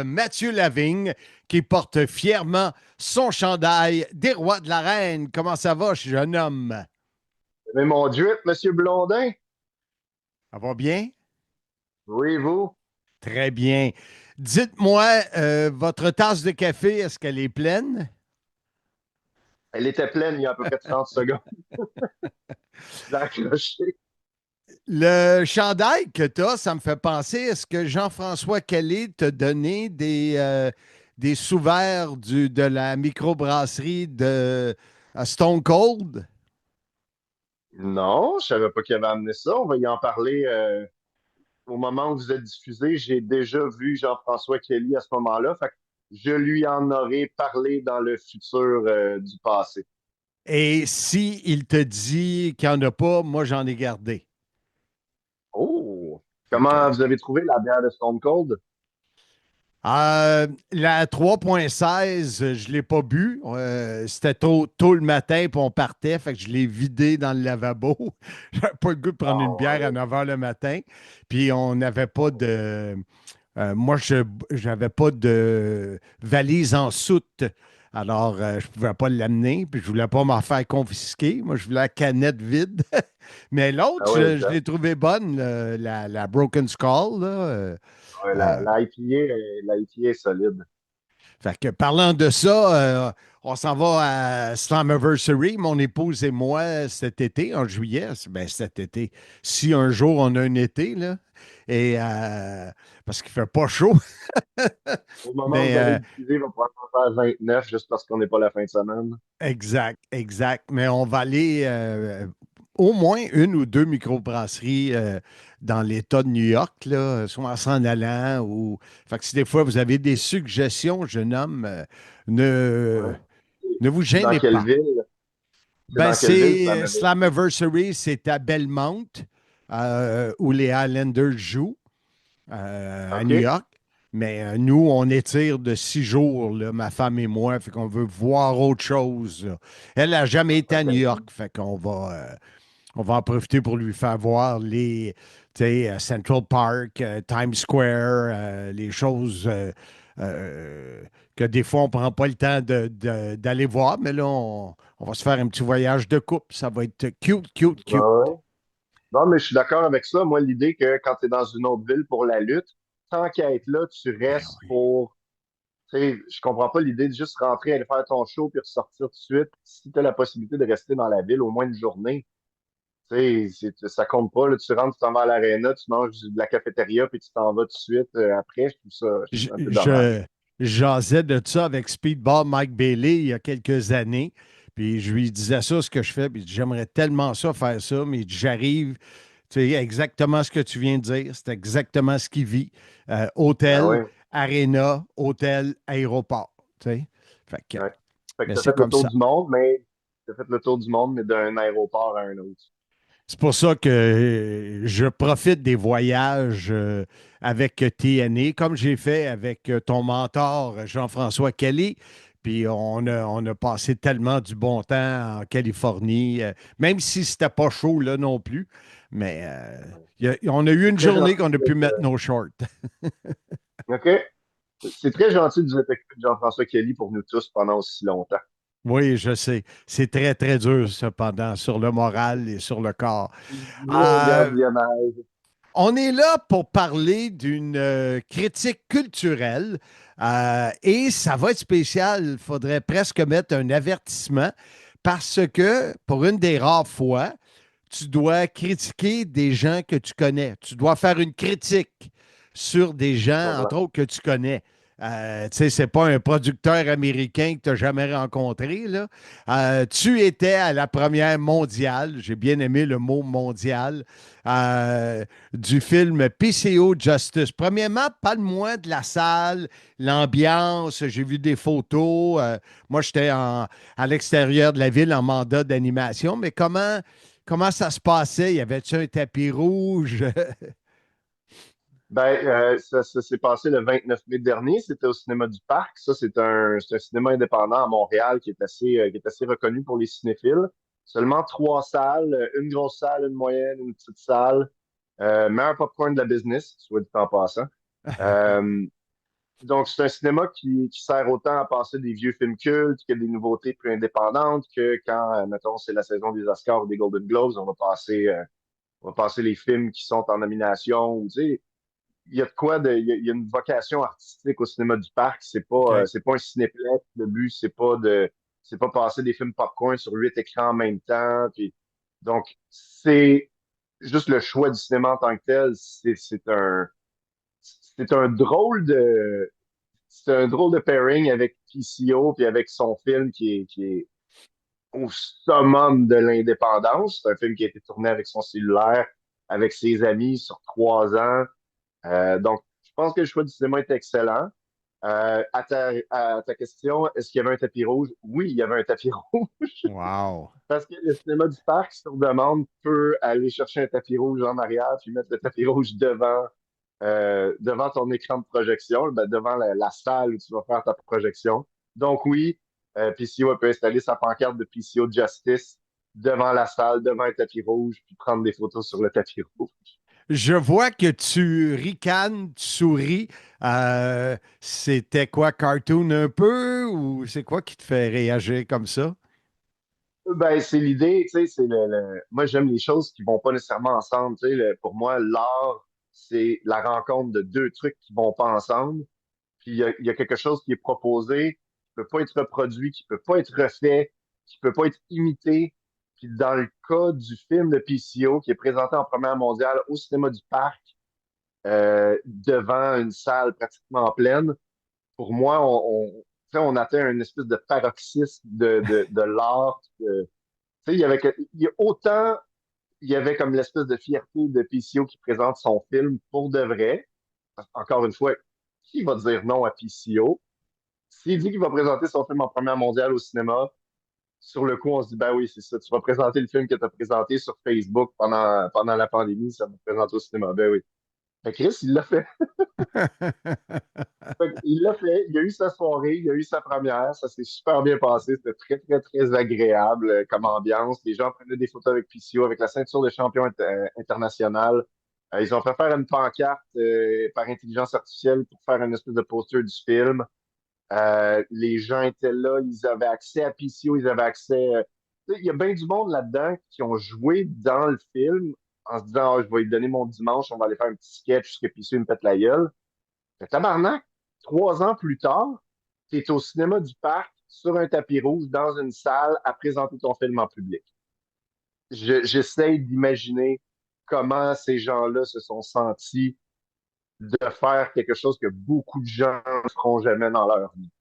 S2: Mathieu Lavigne, qui porte fièrement son chandail des Rois de l'Arène. Comment ça va, jeune homme?
S7: Mais mon drip, Monsieur Blondin.
S2: Ça va bien?
S7: Oui, vous?
S2: Très bien. Dites-moi, votre tasse de café, est-ce qu'elle est pleine?
S7: Elle était pleine il y a à peu près 30 secondes. Je l'ai accroché.
S2: Le chandail que tu as, ça me fait penser, est-ce que Jean-François Kelly t'a donné des sous-verts de la microbrasserie de Stone Cold?
S7: Non, je savais pas qu'il avait amené ça. On va y en parler au moment où vous êtes diffusé. J'ai déjà vu Jean-François Kelly à ce moment-là. Fait que je lui en aurai parlé dans le futur du passé.
S2: Et si il te dit qu'il n'y en a pas, moi, j'en ai gardé.
S7: Oh! Comment vous avez trouvé la bière de Stone Cold?
S2: La 3.16, je ne l'ai pas bu. C'était tôt le matin, puis on partait, fait que je l'ai vidé dans le lavabo. J'avais pas le goût de prendre une bière à 9 h le matin. Puis on n'avait pas de... moi, je n'avais pas de valise en soute. Alors, je ne pouvais pas l'amener, puis je ne voulais pas m'en faire confisquer. Moi, je voulais la canette vide. Mais l'autre, je l'ai trouvée bonne, la Broken Skull. Là,
S7: Ouais, la IPA est solide.
S2: Fait que parlant de ça, on s'en va à Slammiversary, mon épouse et moi, cet été, en juillet. Ben, cet été. Si un jour on a un été, là. Et parce qu'il fait pas chaud.
S7: Au moment où
S2: Mais
S7: vous allez diffuser, il va probablement faire 29 juste parce qu'on n'est pas la fin de semaine.
S2: exact, exact. Mais on va aller au moins une ou deux microbrasseries dans l'État de New York, là, soit en s'en allant ou. Fait que si des fois vous avez des suggestions, jeune homme, ne,
S7: Ouais.
S2: ne vous
S7: C'est dans
S2: gênez
S7: quelle
S2: pas.
S7: ville? C'est
S2: Ben,
S7: dans quelle ville,
S2: c'est
S7: Slammiversary?
S2: Slammiversary, c'est à Belmont, où les Highlanders jouent à New
S7: OK.
S2: York. Mais nous, on étire de 6 jours, là, ma femme et moi, fait qu'on veut voir autre chose, là. Elle n'a jamais été à New
S7: OK.
S2: York, fait qu'on va en profiter pour lui faire voir tu sais, Central Park, Times Square, les choses que des fois on ne prend pas le temps d'aller voir, mais là, on va se faire un petit voyage de couple. Ça va être cute, cute,
S7: Ouais,
S2: cute.
S7: ouais. Non, mais je suis d'accord avec ça. Moi, l'idée que quand tu es dans une autre ville pour la lutte, tant qu'à être là, tu
S2: Ben
S7: restes
S2: oui.
S7: pour. Tu sais, je comprends pas l'idée de juste rentrer, aller faire ton show puis ressortir tout de suite. Si tu as la possibilité de rester dans la ville au moins une journée, tu sais, ça compte pas. Là, tu rentres, tu t'en vas à l'aréna, tu manges de la cafétéria puis tu t'en vas tout de suite après. Je trouve
S2: Je,
S7: ça un peu dommage.
S2: je jasais de ça avec Speedball Mike Bailey il y a quelques années. Puis je lui disais ça, ce que je fais. Puis j'aimerais tellement ça, faire ça, mais j'arrive, tu sais, exactement ce que tu viens de dire. C'est exactement ce qu'il vit.
S7: Ben
S2: Hôtel,
S7: oui.
S2: aréna, hôtel, aéroport. Tu sais. Fait que,
S7: Ouais. Fait que
S2: mais
S7: tu as
S2: c'est
S7: fait le
S2: comme
S7: tour
S2: ça.
S7: du monde, mais tu fait le tour du monde, mais d'un aéroport à un autre.
S2: C'est pour ça que je profite des voyages avec TNA, comme j'ai fait avec ton mentor Jean-François Kelly. Puis on a passé tellement du bon temps en Californie, même si c'était pas chaud là non plus. Mais on a eu
S7: C'est
S2: une
S7: très
S2: journée
S7: gentil
S2: qu'on a
S7: de
S2: pu
S7: être,
S2: mettre nos shorts.
S7: OK? C'est très gentil de vous être occupé de Jean-François Kelly pour nous tous pendant aussi longtemps.
S2: Oui, je sais. C'est très, très dur, cependant, sur le moral et sur le corps.
S7: Gros
S2: Euh,
S7: gardiennage.
S2: On est là pour parler d'une critique culturelle et ça va être spécial. Il faudrait presque mettre un avertissement parce que pour une des rares fois, tu dois critiquer des gens que tu connais. Tu dois faire une critique sur des gens,
S7: Voilà.
S2: entre autres, que tu connais. Tu sais, c'est pas un producteur américain que tu n'as jamais rencontré, là. Tu étais à la première mondiale, j'ai bien aimé le mot mondial, du film PCO Justice. Premièrement, parle-moi de la salle, l'ambiance, j'ai vu des photos. Moi, j'étais à l'extérieur de la ville en mandat d'animation, mais comment ça se passait? Y avait-tu un tapis rouge?
S7: Ben, ça s'est passé le 29 mai dernier. C'était au cinéma du Parc. Ça, c'est un cinéma indépendant à Montréal qui est assez reconnu pour les cinéphiles. Seulement trois salles, une grosse salle, une moyenne, une petite salle. Meilleur popcorn de la business, soit dit en passant. Euh, donc, c'est un cinéma qui sert autant à passer des vieux films cultes que des nouveautés plus indépendantes que quand, mettons, c'est la saison des Oscars ou des Golden Globes, on va passer les films qui sont en nomination. Tu sais, il y a de quoi il y a une vocation artistique au cinéma du Parc.
S2: OK.
S7: C'est pas un cinéplex. Le but, c'est pas passer des films popcorn sur 8 écrans en même temps. Puis, donc, c'est juste le choix du cinéma en tant que tel. C'est un drôle de, c'est un drôle de pairing avec PCO puis avec son film qui est au summum de l'indépendance. C'est un film qui a été tourné avec son cellulaire, avec ses amis sur 3 ans. Donc, je pense que le choix du cinéma est excellent. À ta question, est-ce qu'il y avait un tapis rouge? Oui, il y avait un tapis rouge.
S2: Wow.
S7: Parce que le cinéma du parc, sur demande, peut aller chercher un tapis rouge en arrière puis mettre le tapis rouge devant ton écran de projection, ben, devant la salle où tu vas faire ta projection. Donc oui, PCO peut installer sa pancarte de PCO Justice devant la salle, devant un tapis rouge, puis prendre des photos sur le tapis rouge.
S2: Je vois que tu ricanes, tu souris. C'était quoi, cartoon un peu ou c'est quoi qui te fait réagir comme ça?
S7: Ben, c'est l'idée, tu sais, moi j'aime les choses qui vont pas nécessairement ensemble, tu sais, pour moi, l'art, c'est la rencontre de deux trucs qui vont pas ensemble. puis il y a quelque chose qui est proposé, qui peut pas être reproduit, qui peut pas être refait, qui peut pas être imité. Puis dans le cas du film de PCO, qui est présenté en première mondiale au cinéma du Parc, devant une salle pratiquement pleine, pour moi, tu sais, on atteint une espèce de paroxysme de l'art. Tu sais, il y a autant, il y avait comme l'espèce de fierté de PCO qui présente son film pour de vrai. Encore une fois, qui va dire non à PCO? S'il dit qu'il va présenter son film en première mondiale au cinéma, sur le coup, on se dit, ben oui, c'est ça. Tu vas présenter le film que tu as présenté sur Facebook pendant la pandémie, ça va te présenter au cinéma. Ben oui. Fait que Chris, il l'a fait. Il l'a fait. Il a eu sa soirée, il a eu sa première. Ça s'est super bien passé. C'était très, très, très agréable comme ambiance. Les gens prenaient des photos avec PCO, avec la ceinture de champion international. Ils ont fait faire une pancarte par intelligence artificielle pour faire une espèce de poster du film. Les gens étaient là, ils avaient accès à PCO, ils avaient accès. Tu sais, il y a bien du monde là-dedans qui ont joué dans le film en se disant, ah, je vais lui donner mon dimanche, on va aller faire un petit sketch jusqu'à PCO il me pète la gueule. Fait tabarnak, 3 ans plus tard, tu es au cinéma du Parc, sur un tapis rouge, dans une salle, à présenter ton film en public. J'essaie d'imaginer comment ces gens-là se sont sentis de faire quelque chose que beaucoup de gens ne feront jamais dans leur vie.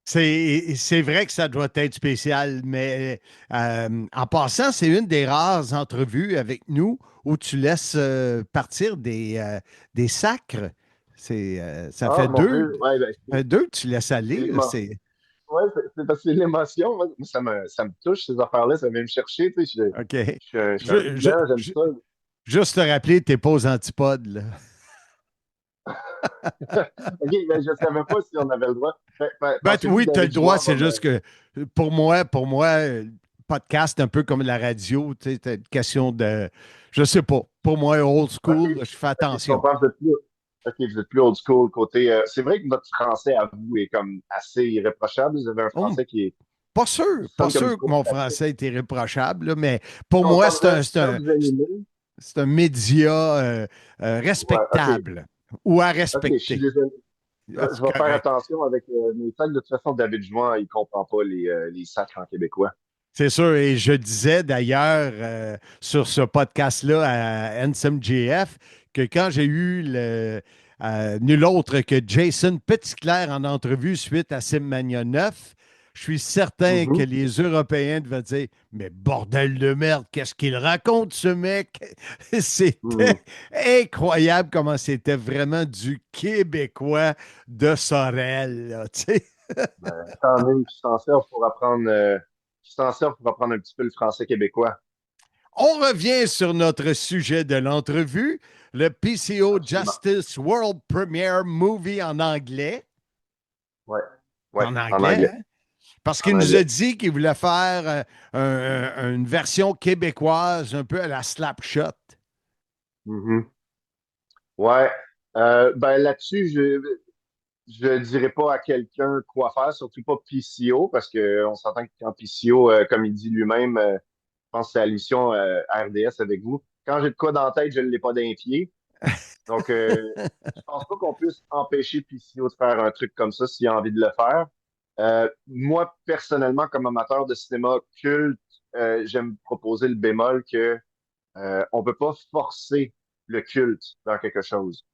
S2: C'est vrai que ça doit être spécial, mais en passant, c'est une des rares entrevues avec nous où tu laisses partir des sacres. Ça
S7: Ah,
S2: fait
S7: mon
S2: deux,
S7: Dieu, ouais, ben,
S2: deux que tu laisses
S7: c'est
S2: aller. Là,
S7: l'émo- ouais, c'est parce que c'est l'émotion. Moi, ça me touche, ces affaires-là, ça vient me chercher. Tu sais,
S2: OK.
S7: je suis un gars, j'aime ça.
S2: Juste te rappeler, t'es pas aux antipodes, là.
S7: OK, ben, je savais pas si on avait le droit. Pensez-vous que
S2: Oui, tu as le
S7: David
S2: droit,
S7: Jouard va
S2: c'est juste que pour moi, podcast, un peu comme la radio, tu sais, c'est une question de, je sais pas, pour moi, old
S7: OK,
S2: school, je fais
S7: je
S2: attention.
S7: comprends, vous êtes plus old school côté. C'est vrai que votre français à vous est comme assez irréprochable. Vous avez un
S2: Oh,
S7: français qui
S2: pas
S7: sonne comme
S2: sûr
S7: du
S2: que mon
S7: courte-papier.
S2: français est irréprochable, là, mais pour
S7: Quand,
S2: moi,
S7: quand vous êtes, quand vous animez,
S2: c'est un média
S7: ouais, OK,
S2: respectable ou à
S7: OK, je suis
S2: respecter.
S7: désolé.
S2: Ah,
S7: Je
S2: c'est
S7: vais faire
S2: correct.
S7: attention avec mes sacs. De toute façon, David Jouan, il comprend pas les sacs en québécois.
S2: C'est sûr, et je disais d'ailleurs sur ce podcast-là à NSMGF que quand j'ai eu nul autre que Jason Petitclerc en entrevue suite à Simmania 9, je suis certain que
S7: Mhm.
S2: les Européens devaient dire mais bordel de merde, qu'est-ce qu'il raconte ce mec?
S7: Mhm.
S2: C'était incroyable comment c'était vraiment du québécois de Sorel, là, tu sais.
S7: Tant mieux, je s'en sers pour apprendre un petit peu le français québécois.
S2: On revient sur notre sujet de l'entrevue, le PCO
S7: Absolument.
S2: Justice World Premiere Movie en anglais.
S7: Ouais, ouais,
S2: En
S7: en
S2: anglais,
S7: anglais.
S2: hein? Parce
S7: En
S2: qu'il nous a
S7: anglais.
S2: dit qu'il voulait faire une version québécoise un peu à la Slapshot.
S7: Mhm. Ouais. Ben là-dessus, je dirais pas à quelqu'un quoi faire, surtout pas PCO, parce qu'on s'entend que quand PCO, comme il dit lui-même, je pense que c'est à l'émission RDS avec vous, quand j'ai de quoi dans la tête, je ne l'ai pas d'un pied. Donc, je pense pas qu'on puisse empêcher PCO de faire un truc comme ça s'il a envie de le faire. Moi, personnellement, comme amateur de cinéma culte, j'aime proposer le bémol que on peut pas forcer le culte dans quelque chose.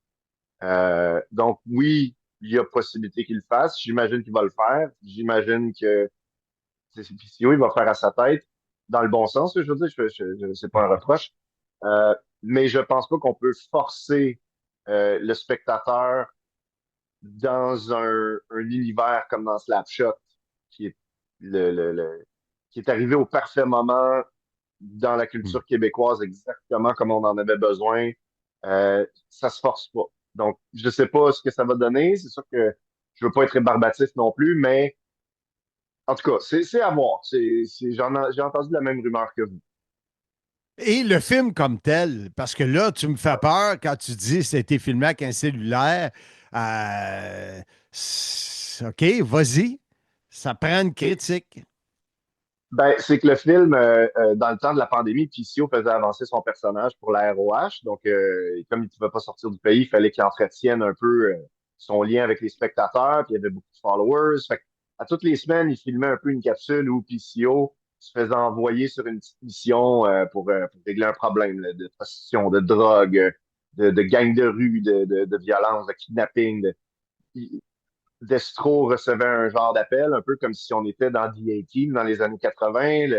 S7: Donc, oui, il y a possibilité qu'il le fasse. J'imagine qu'il va le faire. J'imagine que PCO, il va faire à sa tête, dans le bon sens, je veux dire, c'est pas un reproche. Euh, mais je pense pas qu'on peut forcer le spectateur dans un univers comme dans Slapshot, qui est qui est arrivé au parfait moment dans la culture québécoise, exactement comme on en avait besoin. Ça se force pas. Donc, je sais pas ce que ça va donner. C'est sûr que je veux pas être rébarbatif non plus, mais en tout cas, c'est à voir. J'ai entendu la même rumeur que vous.
S2: Et le film comme tel, parce que là, tu me fais peur quand tu dis que c'était filmé avec un cellulaire. OK, vas-y. Ça prend une critique.
S7: Ben, c'est que le film, dans le temps de la pandémie, PCO faisait avancer son personnage pour la ROH. Donc, comme il ne pouvait pas sortir du pays, il fallait qu'il entretienne un peu son lien avec les spectateurs, puis il y avait beaucoup de followers. Fait que, à toutes les semaines, il filmait un peu une capsule où PCO se faisait envoyer sur une petite mission pour régler un problème là, de prostitution, de drogue, de gang de rue, de violence, de kidnapping. Destro recevait un genre d'appel, un peu comme si on était dans The A-Team dans les années 80.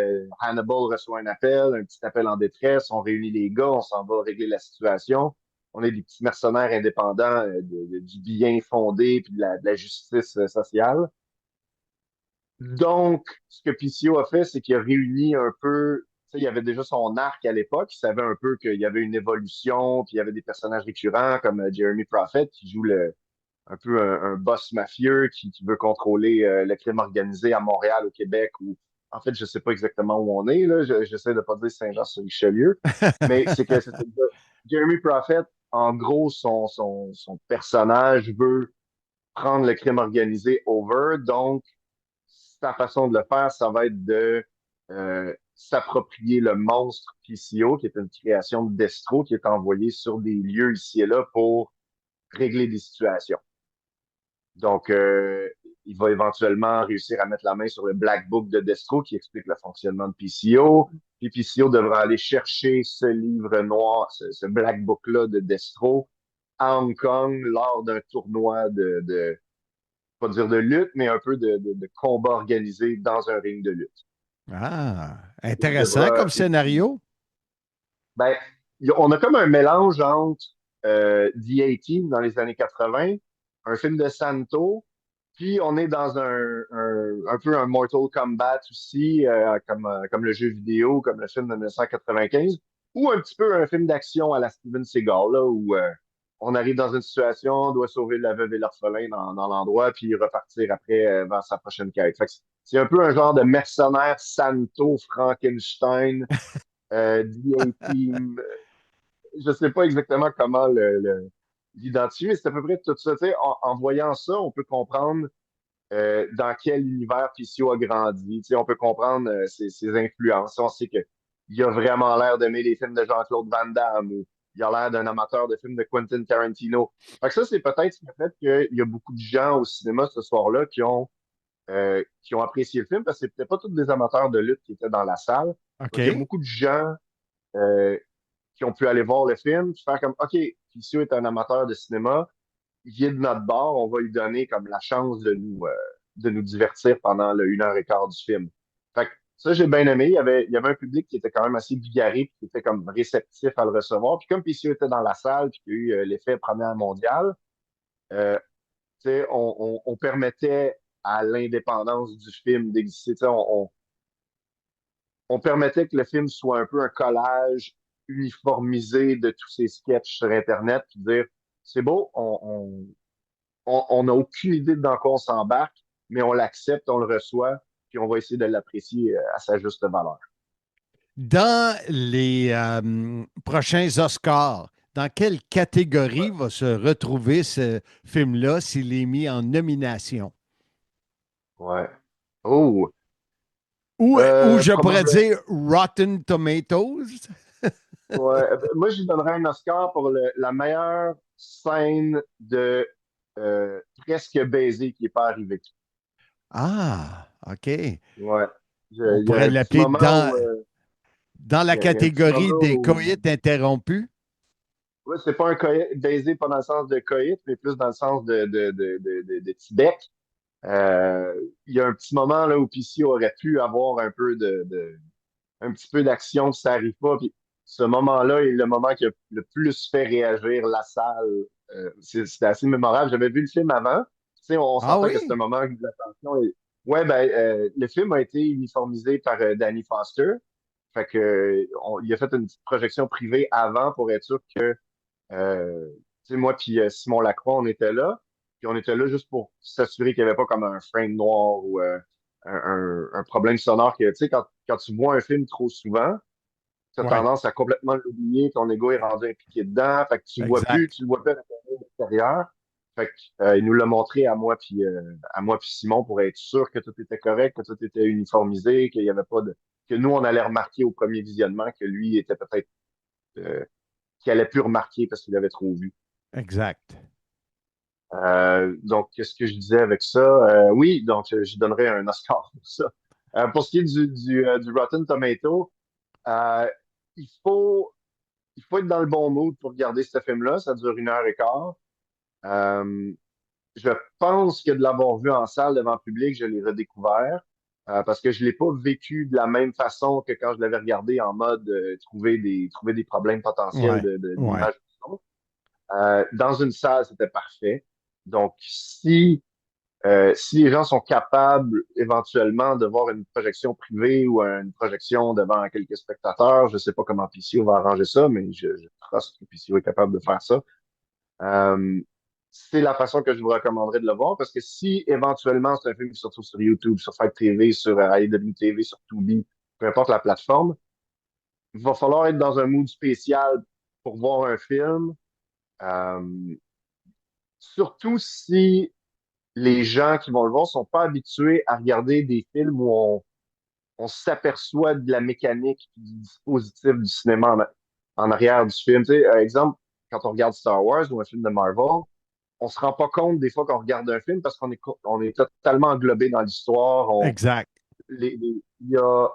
S7: Hannibal reçoit un appel, un petit appel en détresse. On réunit les gars, on s'en va régler la situation. On est des petits mercenaires indépendants du bien fondé puis de la justice sociale. Donc, ce que PCO a fait, c'est qu'il a réuni un peu, tu sais, il y avait déjà son arc à l'époque, il savait un peu qu'il y avait une évolution, puis il y avait des personnages récurrents comme Jeremy Prophet qui joue un peu un boss mafieux qui veut contrôler le crime organisé à Montréal, au Québec, ou en fait, je sais pas exactement où on est, là, j'essaie de pas dire Saint-Jean-sur-Richelieu, mais c'est que Jeremy Prophet, en gros, son personnage veut prendre le crime organisé over, donc sa façon de le faire, ça va être de s'approprier le monstre PCO, qui est une création de Destro, qui est envoyé sur des lieux ici et là pour régler des situations. Donc, il va éventuellement réussir à mettre la main sur le Black Book de Destro qui explique le fonctionnement de PCO. Puis PCO devra aller chercher ce livre noir, ce Black Book-là de Destro à Hong Kong lors d'un tournoi pas dire de lutte, mais un peu de combat organisé dans un ring de lutte.
S2: Ah, intéressant comme scénario.
S7: Ben, on a comme un mélange entre The A-Team dans les années 80, un film de Santo, puis on est dans un peu un Mortal Kombat aussi, comme le jeu vidéo, comme le film de 1995, ou un petit peu un film d'action à la Steven Seagal, là, où on arrive dans une situation, on doit sauver la veuve et l'orphelin dans l'endroit, puis repartir après vers sa prochaine quête. Fait que c'est un peu un genre de mercenaire Santo, Frankenstein, The A-Team. Je sais pas exactement comment l'identifier, mais c'est à peu près tout ça. Tu sais, en voyant ça, on peut comprendre dans quel univers PCO a grandi. Tu sais, on peut comprendre ses influences. On sait qu'il a vraiment l'air d'aimer les films de Jean-Claude Van Damme ou il a l'air d'un amateur de films de Quentin Tarantino. Fait que ça, c'est peut-être ce qui a fait qu'il y a beaucoup de gens au cinéma ce soir-là qui ont apprécié le film parce que c'était pas tous des amateurs de lutte qui étaient dans la salle.
S2: OK.
S7: Donc, il y a beaucoup de gens euh, qui ont pu aller voir le film, puis faire comme, OK, PCO est un amateur de cinéma, il est de notre bord, on va lui donner comme la chance de nous divertir pendant le 1h15 du film. Fait que ça, j'ai bien aimé. Il y avait un public qui était quand même assez bigarré, puis qui était comme réceptif à le recevoir. Puis comme PCO était dans la salle, puis qu'il y a eu l'effet Première mondiale, euh, tu sais, on permettait à l'indépendance du film d'exister. Tu sais, on permettait que le film soit un peu un collage uniformisé de tous ces sketchs sur Internet, puis dire, c'est beau, on n'a aucune idée de dans quoi on s'embarque, mais on l'accepte, on le reçoit, puis on va essayer de l'apprécier à sa juste valeur.
S2: Dans les prochains Oscars, dans quelle catégorie va se retrouver ce film-là s'il est mis en nomination?
S7: Ouais. Oh,
S2: Ou je pourrais
S7: probablement.
S2: dire Rotten Tomatoes?
S7: Ouais. Moi, je lui donnerais un Oscar pour la meilleure scène de presque baiser qui n'est pas arrivée.
S2: Ah, OK.
S7: Ouais.
S2: On
S7: Il y a
S2: pourrait
S7: un petit
S2: l'appeler
S7: moment
S2: dans la
S7: il y a un petit
S2: catégorie
S7: moment
S2: des
S7: où
S2: coïts interrompus.
S7: ouais, c'est pas un coït, baiser pas dans le sens de coït, mais plus dans le sens de Tibet. Il y a un petit moment là où PC aurait pu avoir un petit peu d'action si ça arrive pas. Puis ce moment-là est le moment qui a le plus fait réagir la salle. C'était assez mémorable. J'avais vu le film avant. Tu sais, on
S2: Ah
S7: s'entend que c'est un
S2: oui?
S7: moment de l'attention. Ouais, ben, le film a été uniformisé par Danny Foster. Fait que, il a fait une petite projection privée avant pour être sûr que tu sais, moi puis Simon Lacroix, on était là. Puis on était là juste pour s'assurer qu'il n'y avait pas comme un frame noir ou un problème sonore que, tu sais, quand tu vois un film trop souvent, tu as
S2: Oui,
S7: tendance à complètement l'oublier, ton ego est rendu impliqué dedans, fait que
S2: exact.
S7: tu le vois plus à l'extérieur. Fait que, il nous l'a montré à moi puis Simon pour être sûr que tout était correct, que tout était uniformisé, qu'il y avait pas que nous, on allait remarquer au premier visionnement que lui était peut-être, qu'il allait plus remarquer parce qu'il avait trop vu.
S2: Exact.
S7: Donc, qu'est-ce que je disais avec ça? Oui, donc je donnerais un Oscar pour ça. Pour ce qui est du Rotten Tomato, euh, il faut, il faut être dans le bon mood pour regarder ce film-là. Ça dure 1 heure et quart. Euh, je pense que de l'avoir vu en salle devant le public, je l'ai redécouvert parce que je l'ai pas vécu de la même façon que quand je l'avais regardé en mode trouver des problèmes potentiels
S2: Ouais, ouais.
S7: d'image. Dans une salle, c'était parfait. Donc, si les gens sont capables éventuellement de voir une projection privée ou une projection devant quelques spectateurs, je ne sais pas comment PCO va arranger ça, mais je pense que PCO est capable de faire ça. Euh, c'est la façon que je vous recommanderais de le voir parce que si éventuellement c'est un film qui se retrouve sur YouTube, sur Fight TV, sur AEW TV, sur Tubi, peu importe la plateforme, il va falloir être dans un mood spécial pour voir un film. Euh, Surtout si les gens qui vont le voir sont pas habitués à regarder des films où on s'aperçoit de la mécanique du dispositif du cinéma en arrière du film. Tu sais, exemple, quand on regarde Star Wars ou un film de Marvel, on se rend pas compte des fois qu'on regarde un film parce on est totalement englobé dans l'histoire.
S2: Exact.
S7: Il y a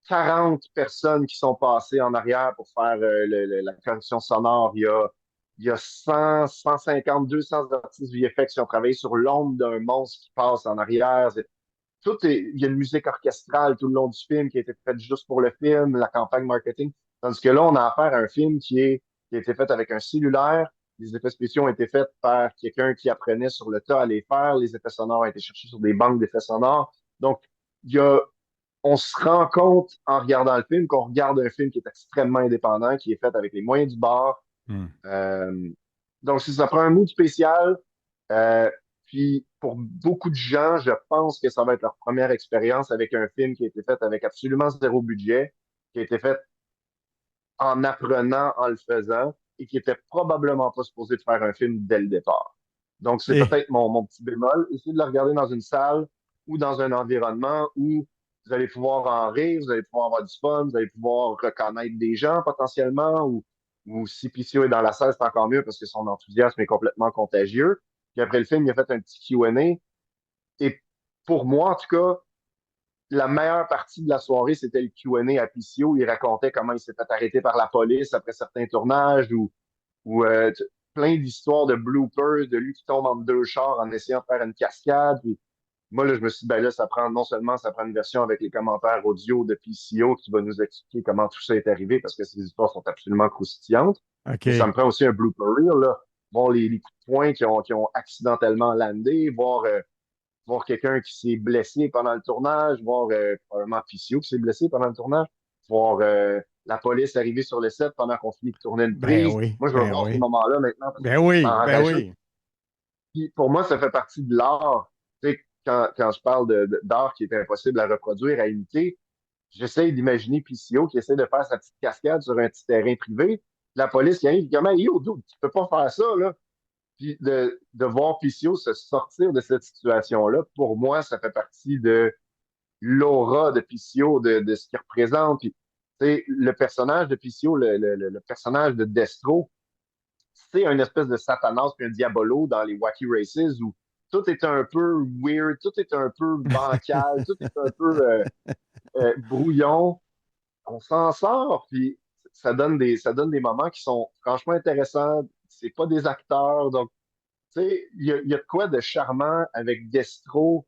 S7: 40 personnes qui sont passées en arrière pour faire la correction sonore. Il y a 100, 150, 200 artistes VFX qui ont travaillé sur l'ombre d'un monstre qui passe en arrière. Il y a une musique orchestrale tout le long du film qui a été faite juste pour le film, la campagne marketing. Tandis que là, on a affaire à un film qui a été fait avec un cellulaire. Les effets spéciaux ont été faits par quelqu'un qui apprenait sur le tas à les faire. Les effets sonores ont été cherchés sur des banques d'effets sonores. Donc, il y a on se rend compte en regardant le film qu'on regarde un film qui est extrêmement indépendant, qui est fait avec les moyens du bord.
S2: Hmm.
S7: Donc, si ça prend un mood spécial, euh, puis pour beaucoup de gens, je pense que ça va être leur première expérience avec un film qui a été fait avec absolument zéro budget, qui a été fait en apprenant, en le faisant, et qui était probablement pas supposé de faire un film dès le départ. Donc, c'est
S2: Et,
S7: peut-être mon petit bémol. Essayez de le regarder dans une salle ou dans un environnement où vous allez pouvoir en rire, vous allez pouvoir avoir du fun, vous allez pouvoir reconnaître des gens potentiellement, ou si PCO est dans la salle, c'est encore mieux parce que son enthousiasme est complètement contagieux. Puis après le film, il a fait un petit Q&A. Et pour moi, en tout cas, la meilleure partie de la soirée, c'était le Q&A à PCO. Il racontait comment il s'est fait arrêter par la police après certains tournages ou plein d'histoires de bloopers, de lui qui tombe entre deux chars en essayant de faire une cascade. Puis moi, là, je me suis dit, ben là, non seulement ça prend une version avec les commentaires audio de PCO qui va nous expliquer comment tout ça est arrivé parce que ces histoires sont absolument croustillantes.
S2: OK.
S7: Mais ça me prend aussi un blooper reel, là. Voir les coups de poing qui ont accidentellement landé, voir quelqu'un qui s'est blessé pendant le tournage, voir probablement PCO qui s'est blessé pendant le tournage, voir la police arriver sur le set pendant qu'on finit de tourner une
S2: Ben
S7: prise.
S2: oui,
S7: Moi, je veux
S2: ben
S7: voir ces
S2: oui.
S7: moments-là maintenant parce que
S2: Ben
S7: ça
S2: oui,
S7: en
S2: ben
S7: rajoute.
S2: oui.
S7: Puis pour moi, ça fait partie de l'art. Tu sais, quand je parle d'art qui est impossible à reproduire, à imiter, j'essaie d'imaginer PCO qui essaie de faire sa petite cascade sur un petit terrain privé. La police qui arrive, comment, yo, dude, tu peux pas faire ça, là. Puis de voir PCO se sortir de cette situation-là, pour moi, ça fait partie de l'aura de PCO, de ce qu'il représente. Puis, tu sais, le personnage de PCO, le personnage de Destro, c'est un espèce de Satanas puis un Diabolo dans les Wacky Races où tout est un peu weird, tout est un peu bancal, tout est un peu brouillon. On s'en sort, puis ça donne des moments qui sont franchement intéressants. C'est pas des acteurs, donc tu sais, il y a de quoi de charmant avec Destro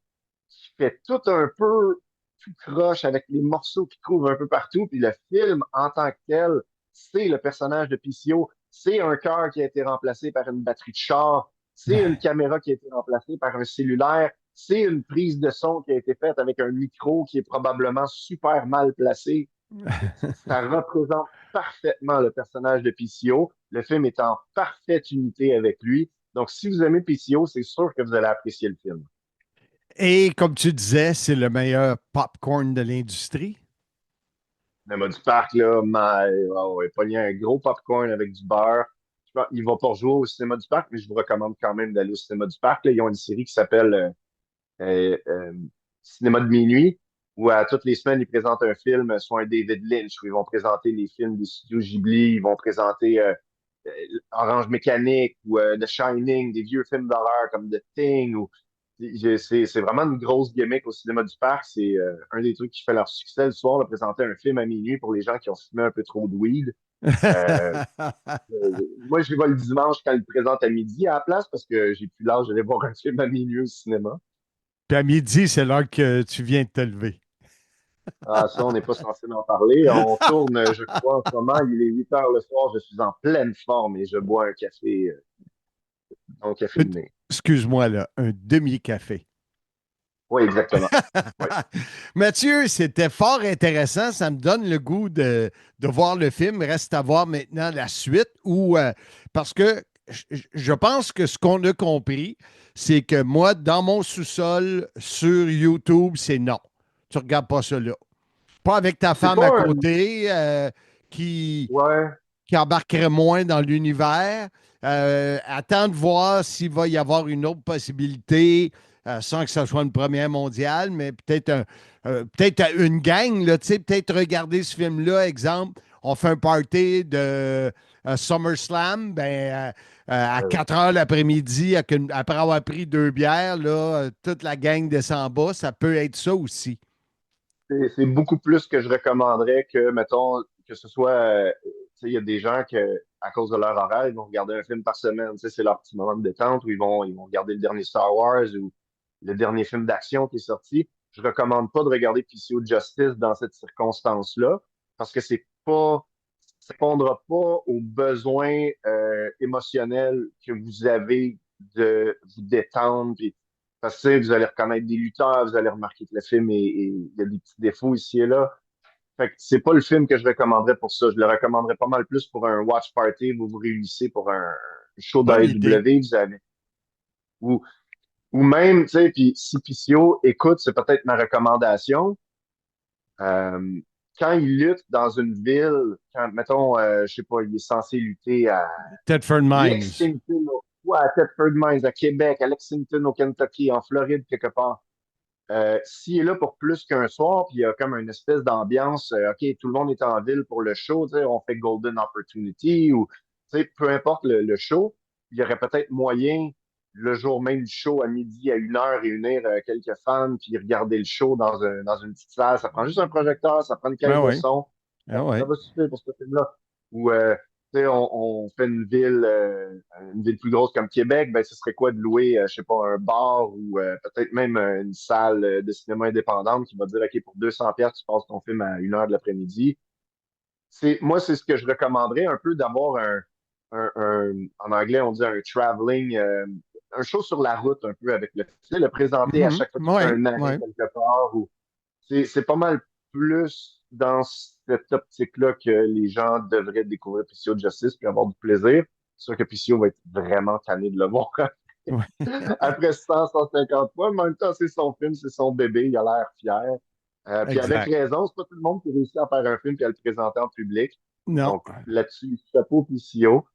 S7: qui fait tout un peu tout croche avec les morceaux qu'il trouve un peu partout. Puis le film, en tant que tel, c'est le personnage de PCO. C'est un cœur qui a été remplacé par une batterie de char. C'est une caméra qui a été remplacée par un cellulaire. C'est une prise de son qui a été faite avec un micro qui est probablement super mal placé. Ça représente parfaitement le personnage de PCO. Le film est en parfaite unité avec lui. Donc, si vous aimez PCO, c'est sûr que vous allez apprécier le film.
S2: Et comme tu disais, c'est le meilleur popcorn de l'industrie.
S7: Cinéma du Parc, là, ouais, pogner un gros popcorn avec du beurre. Il va pas rejouer au Cinéma du Parc, mais je vous recommande quand même d'aller au Cinéma du Parc. Là. Ils ont une série qui s'appelle euh, euh, Cinéma de minuit, où à toutes les semaines, ils présentent un film, soit un David Lynch, où ils vont présenter les films des studios Ghibli, ils vont présenter Orange Mécanique ou The Shining, des vieux films d'horreur comme The Thing. C'est vraiment une grosse gimmick au cinéma du parc. C'est un des trucs qui fait leur succès le soir, de présenter un film à minuit pour les gens qui ont fumé un peu trop de weed. Euh, Moi, je vais le dimanche quand ils le présentent à midi à la place parce que j'ai plus l'âge d'aller voir un film à minuit au cinéma.
S2: Puis à midi, c'est l'heure que tu viens de te lever.
S7: Ah, ça, on n'est pas censé en parler. On tourne, je crois, en ce moment. Il est 8 heures le soir. Je suis en pleine forme et je bois un café, un café de nez.
S2: Excuse-moi, là, un demi-café.
S7: Oui, exactement. Oui.
S2: Mathieu, c'était fort intéressant. Ça me donne le goût de voir le film. Reste à voir maintenant la suite parce que je pense que ce qu'on a compris, c'est que moi, dans mon sous-sol, sur YouTube, c'est non. Tu regardes pas ça là. Pas avec ta
S7: C'est
S2: femme à
S7: pas un.
S2: côté qui,
S7: Ouais.
S2: qui embarquerait moins dans l'univers. Attends de voir s'il va y avoir une autre possibilité, sans que ce soit une première mondiale, mais peut-être une gang, là, tu sais, peut-être regarder ce film-là, exemple, on fait un party de SummerSlam, à
S7: Ouais.
S2: 4 heures l'après-midi, après avoir pris 2 bières, là, toute la gang descend en bas, ça peut être ça aussi.
S7: C'est beaucoup plus que je recommanderais que, mettons, que ce soit, tu sais, il y a des gens que, à cause de leur horaire, ils vont regarder un film par semaine. Tu sais, c'est leur petit moment de détente où ils vont regarder le dernier Star Wars ou le dernier film d'action qui est sorti. Je recommande pas de regarder PCO Justice dans cette circonstance-là parce que ça répondra pas aux besoins émotionnels que vous avez de vous détendre. Puis, parce que vous allez reconnaître des lutteurs, vous allez remarquer que le film il y a des petits défauts ici et là. Fait que c'est pas le film que je recommanderais pour ça. Je le recommanderais pas mal plus pour un watch party où vous réunissez pour un show
S2: Bonne idée.
S7: d'AEW, ou, ou même, tu sais, puis si PCO écoute, c'est peut-être ma recommandation. Euh, Quand il lutte dans une ville, quand, mettons, je sais pas, il est censé lutter à
S2: Tedford Mines.
S7: Lexington, à Thetford Mines, à Québec, à Lexington, au Kentucky, en Floride, quelque part. S'il est là pour plus qu'un soir, puis il y a comme une espèce d'ambiance, OK, tout le monde est en ville pour le show, tu sais, on fait Golden Opportunity, ou tu sais, peu importe le show, il y aurait peut-être moyen, le jour même du show, à midi, à 1 heure, réunir quelques fans, puis regarder le show dans une petite salle. Ça prend juste un projecteur, ça prend une
S2: Ah
S7: caisse de
S2: oui,
S7: son.
S2: ah
S7: Ça
S2: oui.
S7: va suffire pour ce film-là. Ou, tu sais, on fait une ville plus grosse comme Québec, ben, ce serait quoi de louer, je sais pas, un bar ou peut-être même une salle de cinéma indépendante qui va dire, OK, pour 200 pièces tu passes ton film à 1 heure de l'après-midi. Moi, c'est ce que je recommanderais un peu d'avoir en anglais, on dit un traveling, un show sur la route un peu avec tu sais, le présenter à
S2: Mhm.
S7: chaque fois que tu fais
S2: Oui,
S7: un arrêt
S2: oui.
S7: quelque part. C'est pas mal plus dans cette optique-là que les gens devraient découvrir PCO Justice puis avoir du plaisir. C'est sûr que PCO va être vraiment tanné de le voir après 100, 150 fois, mais en même temps, c'est son film, c'est son bébé, il a l'air fier. Puis avec
S2: Exact.
S7: raison, c'est pas tout le monde qui réussit à faire un film et à le présenter en public.
S2: Non.
S7: Donc là-dessus, chapeau PCO.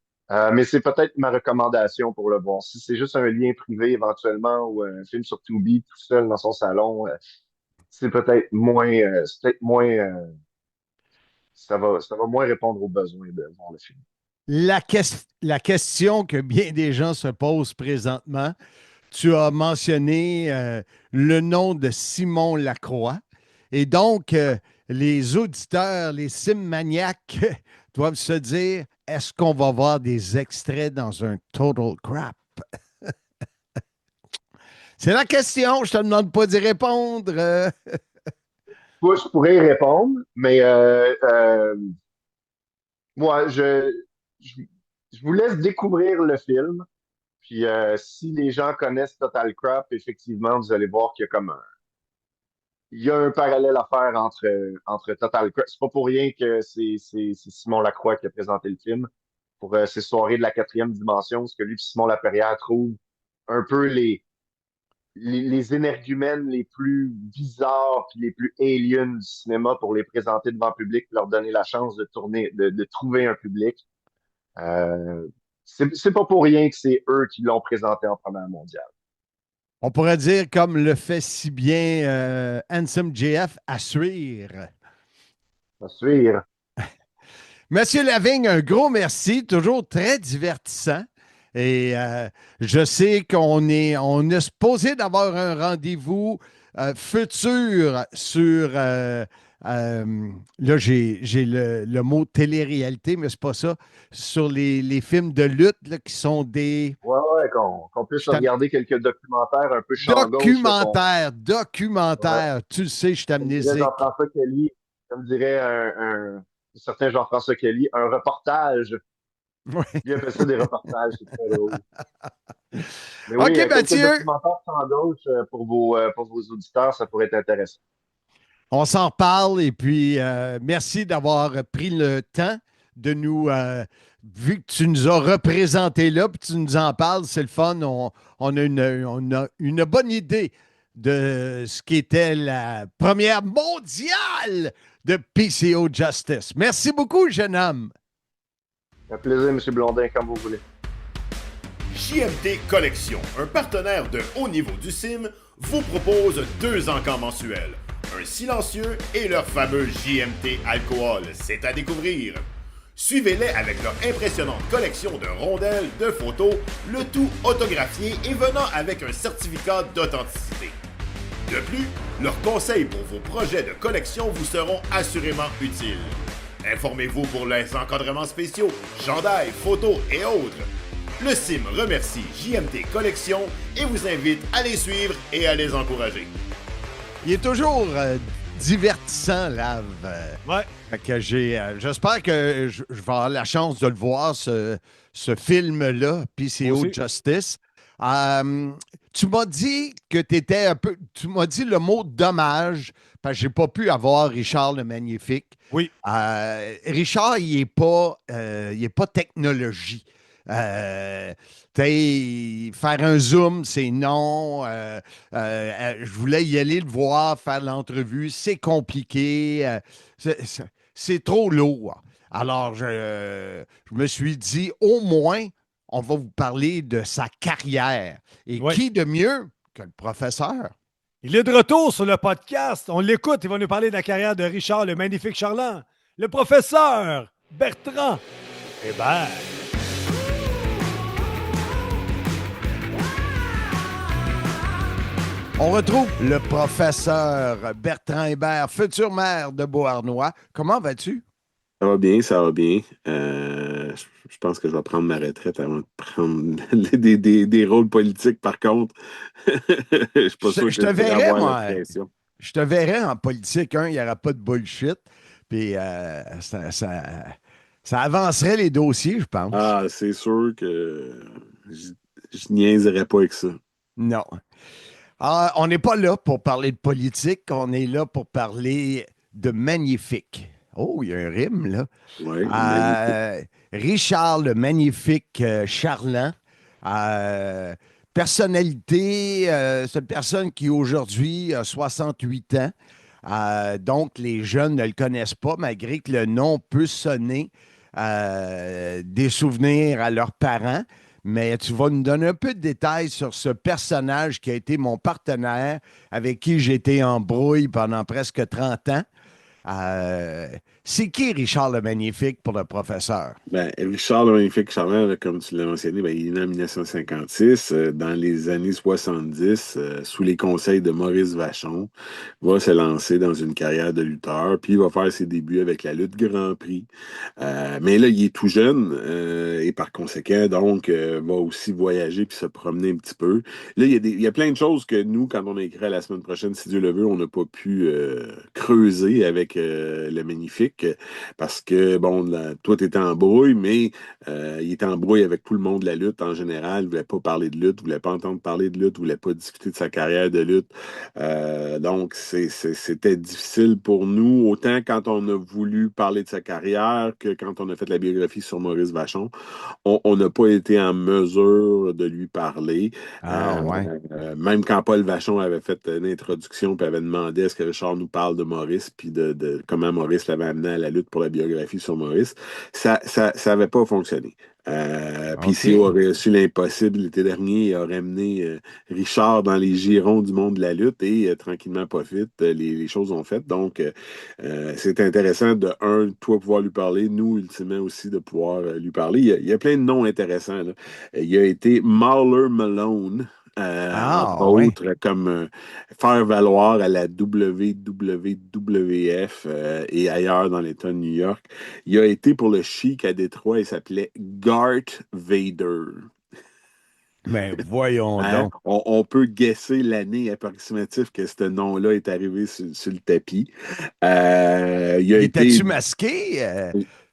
S7: Mais c'est peut-être ma recommandation pour le voir. Si c'est juste un lien privé éventuellement ou un film sur Tubi tout seul dans son salon, c'est peut-être moins, ça va moins répondre aux besoins de voir le film.
S2: La question que bien des gens se posent présentement, tu as mentionné le nom de Simon Lacroix. Et donc, les auditeurs, les cimmaniacs doivent se dire, est-ce qu'on va voir des extraits dans un Total Crap? C'est la question, je te demande pas d'y répondre.
S7: Moi, je pourrais y répondre, mais moi, je, je vous laisse découvrir le film. Puis si les gens connaissent Total Crap, effectivement, vous allez voir qu'il y a il y a un parallèle à faire entre Total Crap. C'est pas pour rien que c'est Simon Lacroix qui a présenté le film pour ces soirées de la quatrième dimension, parce que lui et Simon Laperrière trouvent un peu les énergumènes les plus bizarres puis les plus aliens du cinéma pour les présenter devant le public, leur donner la chance de tourner, de trouver un public. Euh, c'est pas pour rien que c'est eux qui l'ont présenté en première mondiale.
S2: On pourrait dire, comme le fait si bien Handsome JF, à suivre.
S7: Ça suit.
S2: Monsieur Lavigne, un gros merci, toujours très divertissant. Et je sais on est supposé d'avoir un rendez-vous futur sur. Là, j'ai le mot télé-réalité, mais c'est pas ça. Sur les films de lutte là, qui sont des.
S7: Ouais, qu'on puisse
S2: Je t'am-
S7: regarder quelques documentaires un peu champ gauche. Là,
S2: Documentaire. Tu le sais, je
S7: comme dirait
S2: t'amnésique.
S7: Jean-François Kelly, comme dirait un certain Jean-François Kelly, un reportage.
S2: Ouais.
S7: Lui appelle ça des reportages, c'est très drôle. Mais oui,
S2: OK,
S7: quelques
S2: Mathieu,
S7: documentaires sans gauche pour vos auditeurs, ça pourrait être intéressant.
S2: on s'en reparle et puis merci d'avoir pris le temps de nous. Vu que tu nous as représentés là, puis tu nous en parles, c'est le fun. On a une bonne idée de ce qui était la première mondiale de PCO Justice. Merci beaucoup, jeune homme.
S7: Un plaisir, M. Blondin, comme vous voulez.
S8: JMT Collection, un partenaire de haut niveau du CIM, vous propose 2 encans mensuels. Un silencieux et leur fameux JMT Alcool. C'est à découvrir. Suivez-les avec leur impressionnante collection de rondelles, de photos, le tout autographié et venant avec un certificat d'authenticité. De plus, leurs conseils pour vos projets de collection vous seront assurément utiles. Informez-vous pour les encadrements spéciaux, chandails, photos et autres. Le CIM remercie JMT Collection et vous invite à les suivre et à les encourager.
S2: Il est toujours divertissant, Lav.
S4: Ouais.
S2: Fait que j'espère que je vais avoir la chance de le voir, ce film-là, PCO
S4: Aussi.
S2: Justice. Tu m'as dit que tu étais un peu. Tu m'as dit le mot dommage, parce que j'ai pas pu avoir Richard le Magnifique.
S4: Oui.
S2: Richard, il n'est pas technologie. Faire un zoom, c'est non. Je voulais y aller le voir, faire l'entrevue. C'est compliqué. C'est trop lourd. Alors, je me suis dit, au moins, on va vous parler de sa carrière. Et
S4: Ouais.
S2: qui de mieux que le professeur?
S4: Il est de retour sur le podcast. On l'écoute. Il va nous parler de la carrière de Richard, le magnifique Charland. Le professeur Bertrand Hébert.
S2: On retrouve le professeur Bertrand Hébert, futur maire de Beauharnois. Comment vas-tu?
S9: Ça va bien, ça va bien. Je pense que je vais prendre ma retraite avant de prendre des rôles politiques, par contre. Je suis pas sûr que
S2: Je te
S9: pourrais
S2: verrais,
S9: avoir
S2: moi.
S9: la pression.
S2: Je te verrais en politique. Il n'y aura pas de bullshit. Puis ça avancerait les dossiers, je pense.
S9: Ah, c'est sûr que je niaiserais pas avec ça.
S2: Non. On n'est pas là pour parler de politique. On est là pour parler de magnifique. Oh, il y a un rime, là.
S9: Oui, magnifique.
S2: Richard, le magnifique Charland. Personnalité, c'est une personne qui aujourd'hui a 68 ans. Donc, les jeunes ne le connaissent pas, malgré que le nom peut sonner des souvenirs à leurs parents. Mais tu vas nous donner un peu de détails sur ce personnage qui a été mon partenaire, avec qui j'ai été en brouille pendant presque 30 ans. C'est qui Richard le Magnifique pour le professeur?
S9: Ben, Richard le Magnifique Charland, comme tu l'as mentionné, ben, il est né en 1956. Dans les années 70, sous les conseils de Maurice Vachon, va se lancer dans une carrière de lutteur, puis il va faire ses débuts avec la lutte Grand Prix. Mais là, il est tout jeune et par conséquent, donc, va aussi voyager puis se promener un petit peu. Là, il y a plein de choses que nous, quand on a écrit à la semaine prochaine, si Dieu le veut, on n'a pas pu creuser avec le Magnifique parce que, bon, toi, tu étais en brouille, mais il était en brouille avec tout le monde de la lutte en général. Il ne voulait pas parler de lutte, il ne voulait pas entendre parler de lutte, il ne voulait pas discuter de sa carrière de lutte. Donc, c'était difficile pour nous, autant quand on a voulu parler de sa carrière que quand on a fait la biographie sur Maurice Vachon. On n'a pas été en mesure de lui parler. Même quand Paul Vachon avait fait une introduction et avait demandé est-ce que Richard nous parle de Maurice puis de comment Maurice l'avait amené ramenait à la lutte pour la biographie sur Maurice. Ça avait pas fonctionné. Puis
S2: OK.
S9: s'il aurait su l'impossible l'été dernier, il aurait amené Richard dans les girons du monde de la lutte et tranquillement, pas vite, les choses ont fait. Donc, c'est intéressant de, toi, pouvoir lui parler, nous, ultimement aussi, de pouvoir lui parler. Il y a plein de noms intéressants, là. Il a été Marler Malone. Entre
S2: ouais.
S9: autres, comme faire valoir à la WWF et ailleurs dans l'État de New York. Il a été pour le Chic à Détroit, il s'appelait Garth Vader.
S2: Mais voyons
S9: Hein?
S2: donc.
S9: On peut guesser l'année approximative que ce nom-là est arrivé sur le tapis. Il a
S2: Était-tu
S9: été
S2: masqué?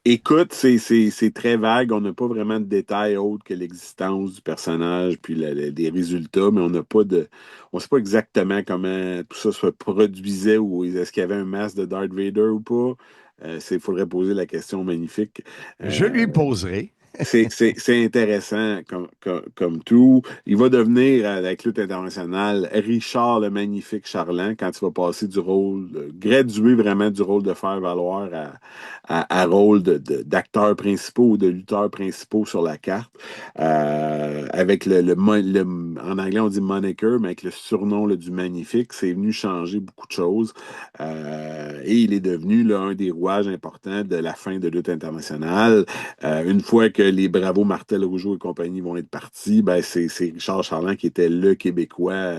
S9: Écoute, c'est très vague. On n'a pas vraiment de détails autres que l'existence du personnage puis des résultats, mais on n'a pas de. On ne sait pas exactement comment tout ça se produisait ou est-ce qu'il y avait un masque de Darth Vader ou pas. Il faudrait poser la question magnifique.
S2: Je lui poserai.
S9: C'est intéressant comme tout. Il va devenir, avec lutte internationale, Richard le Magnifique Charland quand il va passer du rôle, graduer vraiment du rôle de faire valoir à rôle d'acteurs principaux ou de lutteurs principaux sur la carte. Avec en anglais, on dit moniker, mais avec le surnom du Magnifique, c'est venu changer beaucoup de choses. Et il est devenu là, un des rouages importants de la fin de lutte internationale. Une fois que les Bravo Martel Rougeau et compagnie vont être partis, ben c'est Richard Charland qui était le Québécois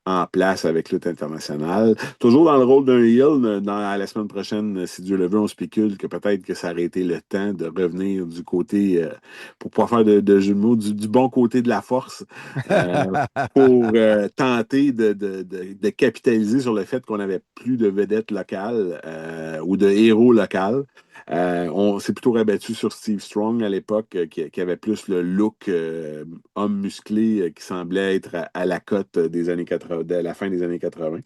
S9: en place avec lutte internationale. Toujours dans le rôle d'un heel, à la semaine prochaine, si Dieu le veut, on spécule que peut-être que ça aurait été le temps de revenir du côté, pour pouvoir faire de jeu de mots, du bon côté de la force, pour tenter de capitaliser sur le fait qu'on n'avait plus de vedettes locales ou de héros locales. On s'est plutôt rabattu sur Steve Strong à l'époque, qui avait plus le look homme musclé qui semblait être à la cote des années 80, de la fin des années 80.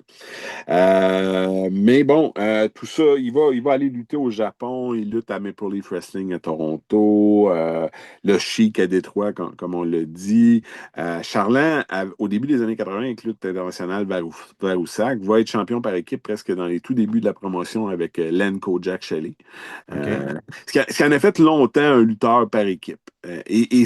S9: Mais bon, tout ça, il va aller lutter au Japon, il lutte à Maple Leaf Wrestling à Toronto, le Chic à Détroit, comme on l'a dit. Charland, au début des années 80, avec lutte internationale Varoussak, va être champion par équipe presque dans les tout débuts de la promotion avec Len Kojak Shelley. Ce qui en a fait longtemps un lutteur par équipe. Et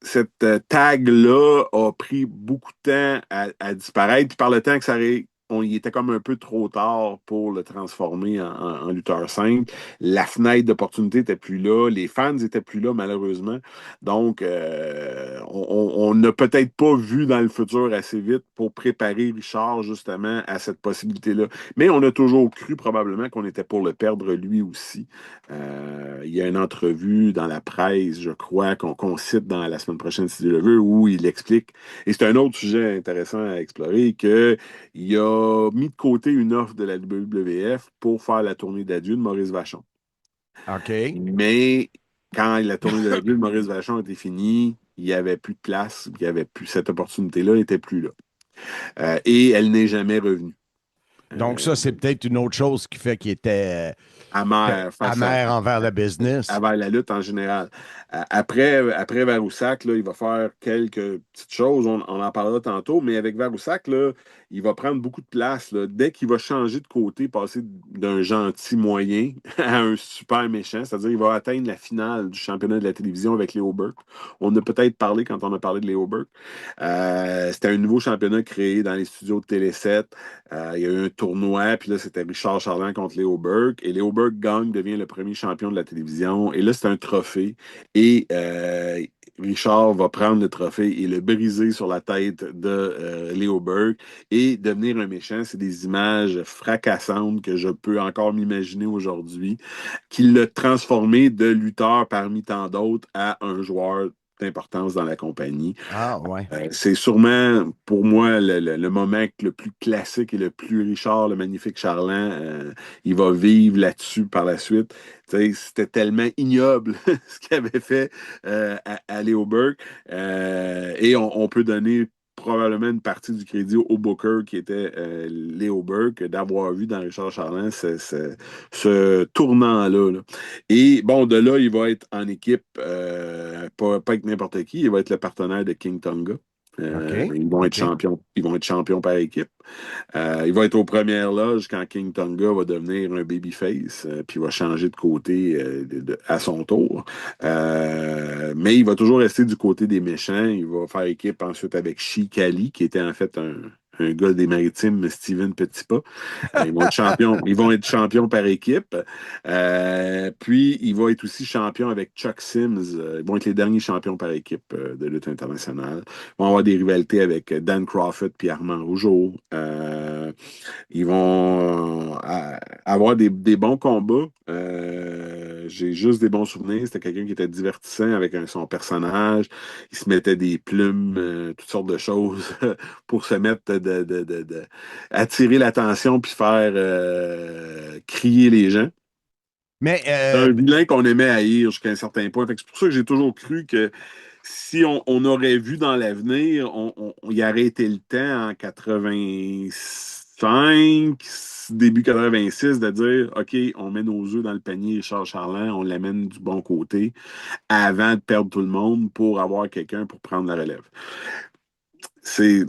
S9: cette tag-là a pris beaucoup de temps à disparaître. Puis par le temps que il était comme un peu trop tard pour le transformer en lutteur simple. La fenêtre d'opportunité n'était plus là. Les fans n'étaient plus là, malheureusement. Donc, on n'a peut-être pas vu dans le futur assez vite pour préparer Richard, justement, à cette possibilité-là. Mais on a toujours cru, probablement, qu'on était pour le perdre lui aussi. Il y a une entrevue dans la presse, je crois, qu'on cite dans la semaine prochaine, si Dieu le veut, où il explique, et c'est un autre sujet intéressant à explorer, qu'il a mis de côté une offre de la WWF pour faire la tournée d'adieu de Maurice Vachon.
S2: OK.
S9: Mais quand la tournée d'adieu de Maurice Vachon était finie, il n'y avait plus de place, cette opportunité-là n'était plus là. Et elle n'est jamais revenue.
S2: Donc, ça, c'est peut-être une autre chose qui fait qu'il était
S9: amer
S2: envers le business.
S9: Envers la lutte en général. Après Varoussak, là, il va faire quelques petites choses. On en parlera tantôt, mais avec Varoussak, là, il va prendre beaucoup de place. Là. Dès qu'il va changer de côté, passer d'un gentil moyen à un super méchant, c'est-à-dire qu'il va atteindre la finale du championnat de la télévision avec Léo Burke. On a peut-être parlé quand on a parlé de Léo Burke. C'était un nouveau championnat créé dans les studios de Télé 7. Il y a eu un tournoi, puis là, c'était Richard Charland contre Léo Burke. Et Léo Burke gagne, devient le premier champion de la télévision. Et là, c'est un trophée. Et Richard va prendre le trophée et le briser sur la tête de Léo Burke et devenir un méchant. C'est des images fracassantes que je peux encore m'imaginer aujourd'hui, qu'il l'a transformé de lutteur parmi tant d'autres à un joueur d'importance dans la compagnie.
S2: Ah, ouais.
S9: C'est sûrement, pour moi, le moment le plus classique et le plus Richard, le magnifique Charland. Il va vivre là-dessus par la suite. C'était tellement ignoble ce qu'il avait fait à Léo Burke. Et on peut donner probablement une partie du crédit au Booker qui était Léo Burke, d'avoir vu dans Richard Charland ce tournant-là. Là. Et bon, de là, il va être en équipe, pas avec n'importe qui, il va être le partenaire de King Tonga.
S2: OK.
S9: Ils vont être champions par équipe. Il va être aux premières loges quand King Tonga va devenir un babyface, puis il va changer de côté à son tour. Mais il va toujours rester du côté des méchants. Il va faire équipe ensuite avec Sheik Ali, qui était en fait un gars des Maritimes, Steven Petitpas. Ils vont être champions par équipe. Puis, il va être aussi champion avec Chuck Sims. Ils vont être les derniers champions par équipe de lutte internationale. Ils vont avoir des rivalités avec Dan Crawford puis Armand Rougeau. Ils vont avoir des bons combats. J'ai juste des bons souvenirs. C'était quelqu'un qui était divertissant avec son personnage. Il se mettait des plumes, toutes sortes de choses pour se mettre attirer l'attention puis faire crier les gens.
S2: Mais
S9: C'est un vilain qu'on aimait haïr jusqu'à un certain point. Fait que c'est pour ça que j'ai toujours cru que si on aurait vu dans l'avenir, on y aurait été le temps en 85, début 86, de dire OK, on met nos œufs dans le panier Richard Charland, on l'amène du bon côté avant de perdre tout le monde pour avoir quelqu'un pour prendre la relève.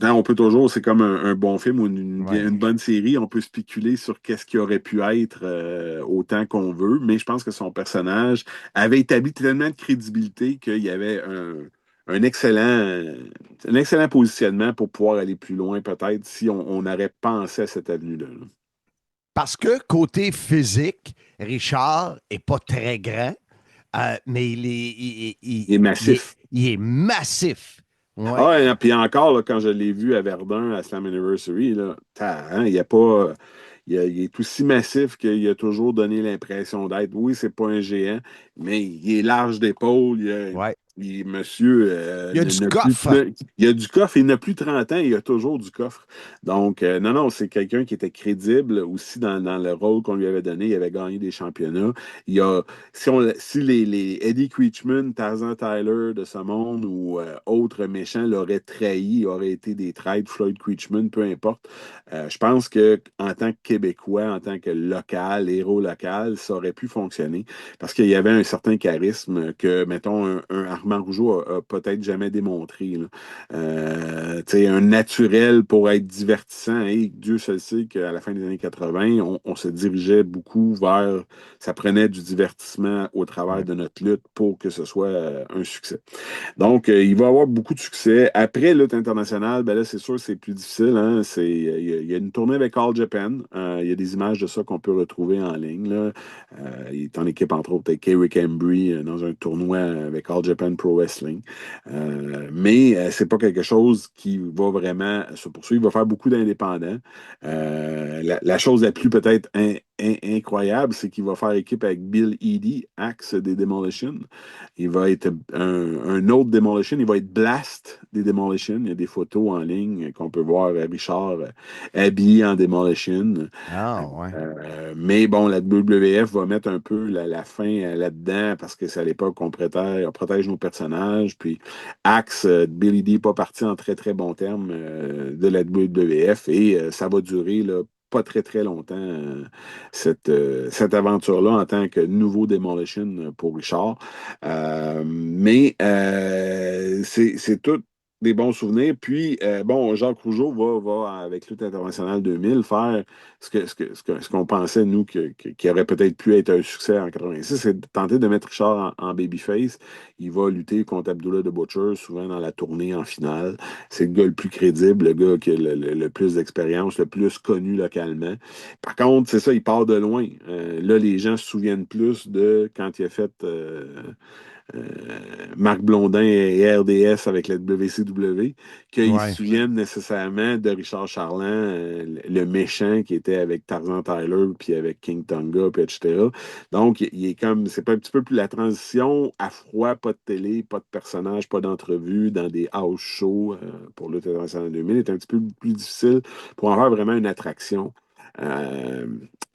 S9: On peut toujours, c'est comme un bon film ou une bonne série, on peut spéculer sur qu'est-ce qui aurait pu être autant qu'on veut, mais je pense que son personnage avait établi tellement de crédibilité qu'il y avait un excellent positionnement pour pouvoir aller plus loin peut-être si on aurait pensé à cette avenue-là.
S2: parce que côté physique, Richard est pas très grand, mais il
S9: est massif.
S2: Il est massif. Ouais.
S9: Ah, puis encore, là, quand je l'ai vu à Verdun, à Slam Anniversary, là, il a pas. Il est aussi massif qu'il a toujours donné l'impression d'être. Oui, c'est pas un géant, mais il est large d'épaule. Monsieur.
S2: Il y a du coffre.
S9: Il a du coffre. Il n'a plus 30 ans, il a toujours du coffre. Donc, non, c'est quelqu'un qui était crédible aussi dans le rôle qu'on lui avait donné. Il avait gagné des championnats. Si les Eddie Creechman, Tarzan Tyler de ce monde ou autres méchants l'auraient trahi, auraient été des traîtres, Floyd Creechman, peu importe, je pense qu'en tant que Québécois, en tant que local, héros local, ça aurait pu fonctionner parce qu'il y avait un certain charisme que, mettons, un Armand Rougeau a peut-être jamais démontré. Un naturel pour être divertissant. Et Dieu seul sait qu'à la fin des années 80, on se dirigeait beaucoup vers... Ça prenait du divertissement au travers de notre lutte pour que ce soit un succès. Donc, il va avoir beaucoup de succès. Après lutte internationale, ben là, c'est sûr que c'est plus difficile. Hein? Il y a une tournée avec All Japan. Il y a des images de ça qu'on peut retrouver en ligne. Là. Il est en équipe, entre autres, avec Kerry Cambry dans un tournoi avec All Japan Pro Wrestling. Mais c'est pas quelque chose qui va vraiment se poursuivre. Il va faire beaucoup d'indépendants. La chose la plus peut-être incroyable, c'est qu'il va faire équipe avec Bill Eadie, Axe des Demolition. Il va être un autre Demolition. Il va être Blast des Demolition. Il y a des photos en ligne qu'on peut voir Richard habillé en Demolition.
S2: Ah, ouais.
S9: Mais bon, la WWF va mettre un peu la fin là-dedans parce que c'est à l'époque qu'on protège nos personnages. Puis Axe, Bill Eadie n'est pas parti en très, très bon terme de la WWF et ça va durer là, pas très, très longtemps, cette aventure-là en tant que nouveau Demolition pour Richard. Mais c'est tout des bons souvenirs. Puis, Jacques Rougeau va avec Lutte internationale 2000, faire ce qu'on pensait, nous, qui aurait peut-être pu être un succès en 86, c'est de tenter de mettre Richard en babyface. Il va lutter contre Abdullah the Butcher, souvent dans la tournée en finale. C'est le gars le plus crédible, le gars qui a le plus d'expérience, le plus connu localement. Par contre, c'est ça, il part de loin. Là, les gens se souviennent plus de quand il a fait... Marc Blondin et RDS avec la WCW, qu'ils se souviennent nécessairement de Richard Charland, le méchant qui était avec Tarzan Tyler, puis avec King Tonga, puis etc. Donc, il est comme, c'est pas un petit peu plus la transition à froid, pas de télé, pas de personnage, pas d'entrevue, dans des house shows pour Lutte internationale 2000, est un petit peu plus difficile pour en faire vraiment une attraction.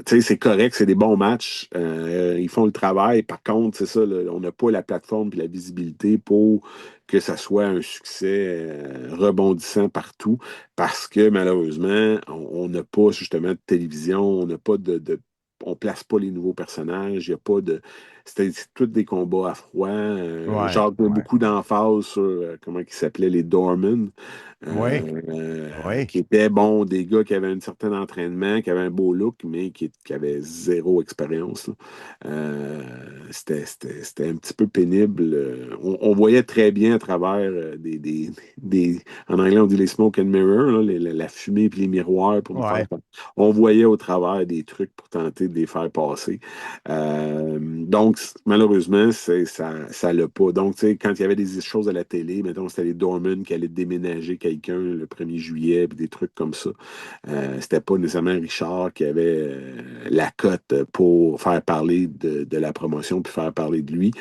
S9: C'est correct, c'est des bons matchs. Ils font le travail. Par contre, c'est ça, on n'a pas la plateforme et la visibilité pour que ça soit un succès rebondissant partout parce que malheureusement, on n'a pas justement de télévision, on n'a pas on place pas les nouveaux personnages, il n'y a pas c'était tous des combats à froid.
S2: Ouais,
S9: Jacques met
S2: ouais.
S9: beaucoup d'emphase sur comment ils s'appelaient, les Doormen.
S2: Oui, oui.
S9: Qui étaient, bon, des gars qui avaient un certain entraînement, qui avaient un beau look, mais qui avaient zéro expérience, là. C'était un petit peu pénible. On voyait très bien à travers en anglais, on dit les smoke and mirror, là, la fumée et les miroirs pour nous
S2: Ouais.
S9: faire. On voyait au travers des trucs pour tenter de les faire passer. Donc, malheureusement, ça l'a pas. Donc, tu sais, quand il y avait des choses à la télé, mettons, c'était les Dorman qui allaient déménager quelqu'un le 1er juillet, puis des trucs comme ça. C'était pas nécessairement Richard qui avait la cote pour faire parler de la promotion puis faire parler de lui,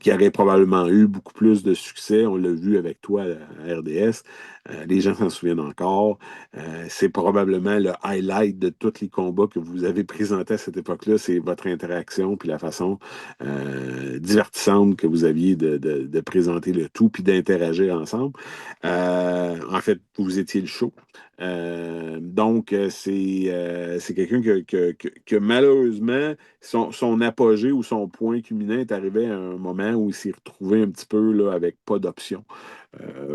S9: qui aurait probablement eu beaucoup plus de succès. On l'a vu avec toi à RDS. Les gens s'en souviennent encore. C'est probablement le highlight de tous les combats que vous avez présentés à cette époque-là. C'est votre interaction puis la façon divertissante que vous aviez de présenter le tout puis d'interagir ensemble. En fait, vous étiez le show. Donc, c'est quelqu'un que malheureusement, son apogée ou son point culminant est arrivé à un moment où il s'est retrouvé un petit peu là, avec pas d'option.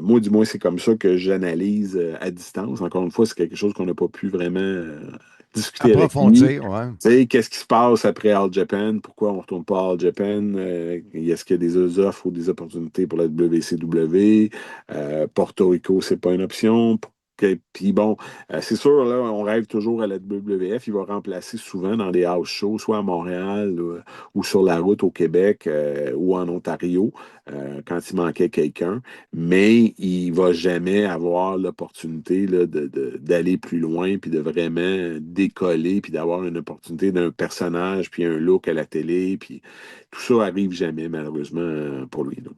S9: Moi, du moins, c'est comme ça que j'analyse à distance. Encore une fois, c'est quelque chose qu'on n'a pas pu vraiment discuter avec lui.
S2: Approfondir, ouais.
S9: Tu sais, qu'est-ce qui se passe après All Japan? Pourquoi on ne retourne pas à All Japan? Est-ce qu'il y a des offres ou des opportunités pour la WCW? Porto Rico, c'est pas une option. Puis bon, c'est sûr, là, on rêve toujours à la WWF. Il va remplacer souvent dans des house shows, soit à Montréal ou sur la route au Québec ou en Ontario, quand il manquait quelqu'un. Mais il va jamais avoir l'opportunité là, d'aller plus loin, puis de vraiment décoller, puis d'avoir une opportunité d'un personnage, puis un look à la télé. Puis tout ça arrive jamais, malheureusement, pour lui. Là.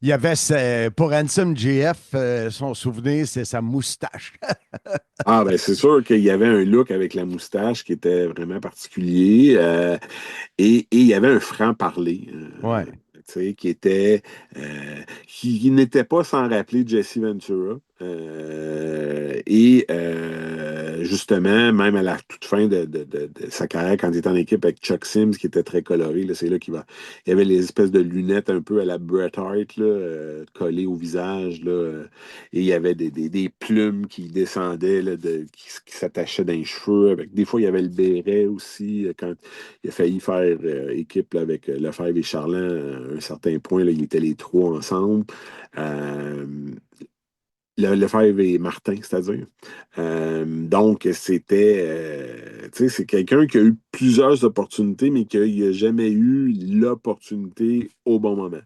S2: Il y avait, pour Handsome GF, son souvenir, c'est sa moustache.
S9: Ah, ben c'est sûr qu'il y avait un look avec la moustache qui était vraiment particulier. Et il y avait un franc-parler.
S2: Ouais.
S9: Tu sais, qui était qui n'était pas sans rappeler Jesse Ventura. Justement, même à la toute fin de sa carrière, quand il était en équipe avec Chuck Sims, qui était très coloré, là, c'est là qu'il va. Il y avait les espèces de lunettes un peu à la Bret Hart, là, collées au visage, là, et il y avait des plumes qui descendaient, là, qui s'attachaient dans les cheveux. Des fois, il y avait le béret aussi, quand il a failli faire équipe là, avec Lefebvre et Charland à un certain point, là, ils étaient les trois ensemble. Lefebvre et Martin, c'est-à-dire. Donc, c'était... tu sais, c'est quelqu'un qui a eu plusieurs opportunités, mais qui n'a jamais eu l'opportunité au bon moment.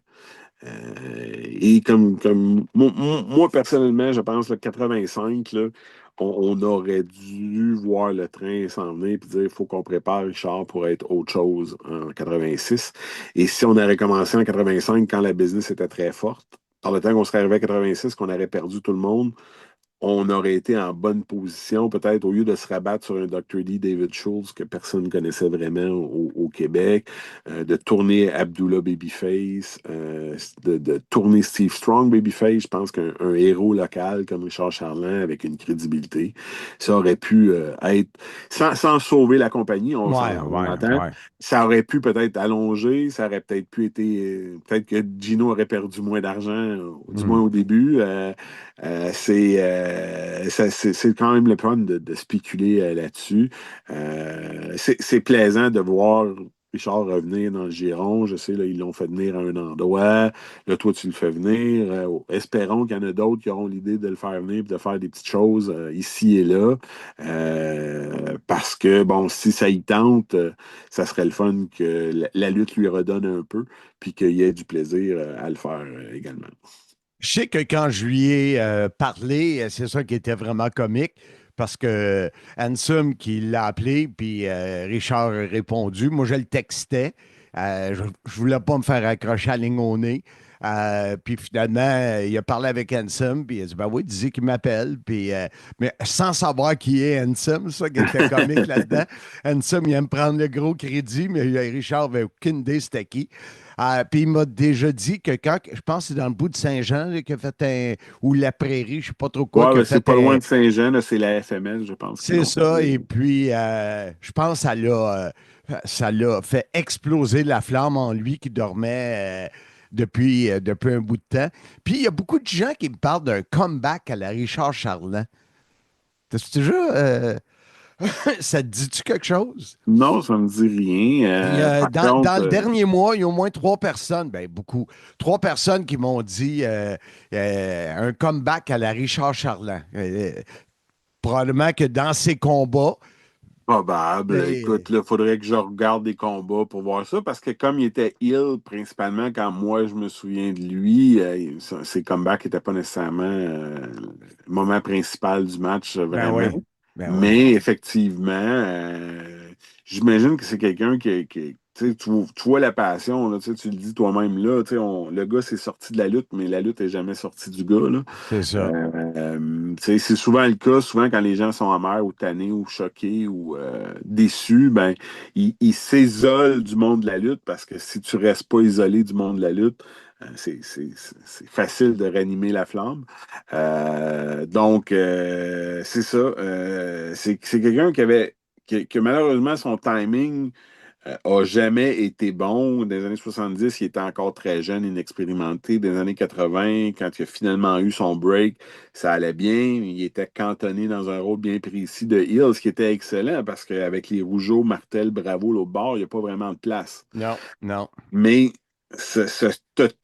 S9: Et comme moi, personnellement, je pense que 85, là, on aurait dû voir le train s'en venir et dire il faut qu'on prépare Richard pour être autre chose en 86. Et si on avait commencé en 85 quand la business était très forte, par le temps qu'on serait arrivé à 86, qu'on aurait perdu tout le monde, on aurait été en bonne position, peut-être, au lieu de se rabattre sur un Dr. D. David Schultz que personne ne connaissait vraiment au Québec, de tourner Abdullah Babyface, de tourner Steve Strong Babyface. Je pense qu'un héros local comme Richard Charland, avec une crédibilité, ça aurait pu être, sans sauver la compagnie, on entend, ça aurait pu peut-être allonger, ça aurait peut-être pu être, peut-être que Gino aurait perdu moins d'argent, du moins au début. C'est quand même le fun de spéculer là-dessus. C'est plaisant de voir Richard revenir dans le giron. Je sais, là, ils l'ont fait venir à un endroit. Là, toi, tu le fais venir. Espérons qu'il y en a d'autres qui auront l'idée de le faire venir et de faire des petites choses ici et là. Parce que, bon, si ça y tente, ça serait le fun que la lutte lui redonne un peu puis qu'il y ait du plaisir à le faire également.
S2: Je sais que quand je lui ai parlé, c'est ça qui était vraiment comique, parce que Handsome qui l'a appelé, puis Richard a répondu. Moi, je le textais. Je ne voulais pas me faire accrocher à la ligne au nez. Puis finalement, il a parlé avec Ansem, puis il a dit, ben oui, disait qu'il m'appelle. Puis, mais sans savoir qui est Ansem, ça qui était comique là-dedans. Ansem, il aime prendre le gros crédit, mais Richard n'avait aucune idée c'était qui. Puis il m'a déjà dit que quand, je pense que c'est dans le bout de Saint-Jean là, qu'il a fait ou la Prairie, je ne sais pas trop quoi.
S9: Ouais,
S2: qu'il a
S9: ben, c'est
S2: fait
S9: pas loin de Saint-Jean, là, c'est la FML, je pense.
S2: C'est ça, et puis je pense que ça l'a fait exploser la flamme en lui qui dormait depuis un bout de temps. Puis il y a beaucoup de gens qui me parlent d'un comeback à la Richard Charland. T'as-tu déjà. Ça te dit-tu quelque chose?
S9: Non, ça me dit rien.
S2: Dans le dernier mois, il y a au moins 3 personnes, ben beaucoup, 3 personnes qui m'ont dit un comeback à la Richard Charland. Probablement que dans ces combats.
S9: Probable. Écoute, il faudrait que je regarde des combats pour voir ça, parce que comme il était heel, principalement, quand moi je me souviens de lui, ses comebacks n'étaient pas nécessairement le moment principal du match, vraiment.
S2: Oui.
S9: Mais effectivement, j'imagine que c'est quelqu'un tu vois la passion, là, tu le dis toi-même là, le gars s'est sorti de la lutte, mais la lutte n'est jamais sortie du gars. Là.
S2: C'est ça.
S9: C'est souvent le cas, souvent quand les gens sont amers ou tannés ou choqués ou déçus, ben, ils s'isolent du monde de la lutte, parce que si tu restes pas isolé du monde de la lutte, c'est facile de ranimer la flamme. Donc, c'est ça. C'est quelqu'un que malheureusement, son timing a jamais été bon. Dans les années 70, il était encore très jeune, inexpérimenté. Dans les années 80, quand il a finalement eu son break, ça allait bien. Il était cantonné dans un rôle bien précis de heel, ce qui était excellent, parce qu'avec les Rougeau, Martel, Bravo, l'autre bord, il n'y a pas vraiment de place.
S2: Non.
S9: Mais ce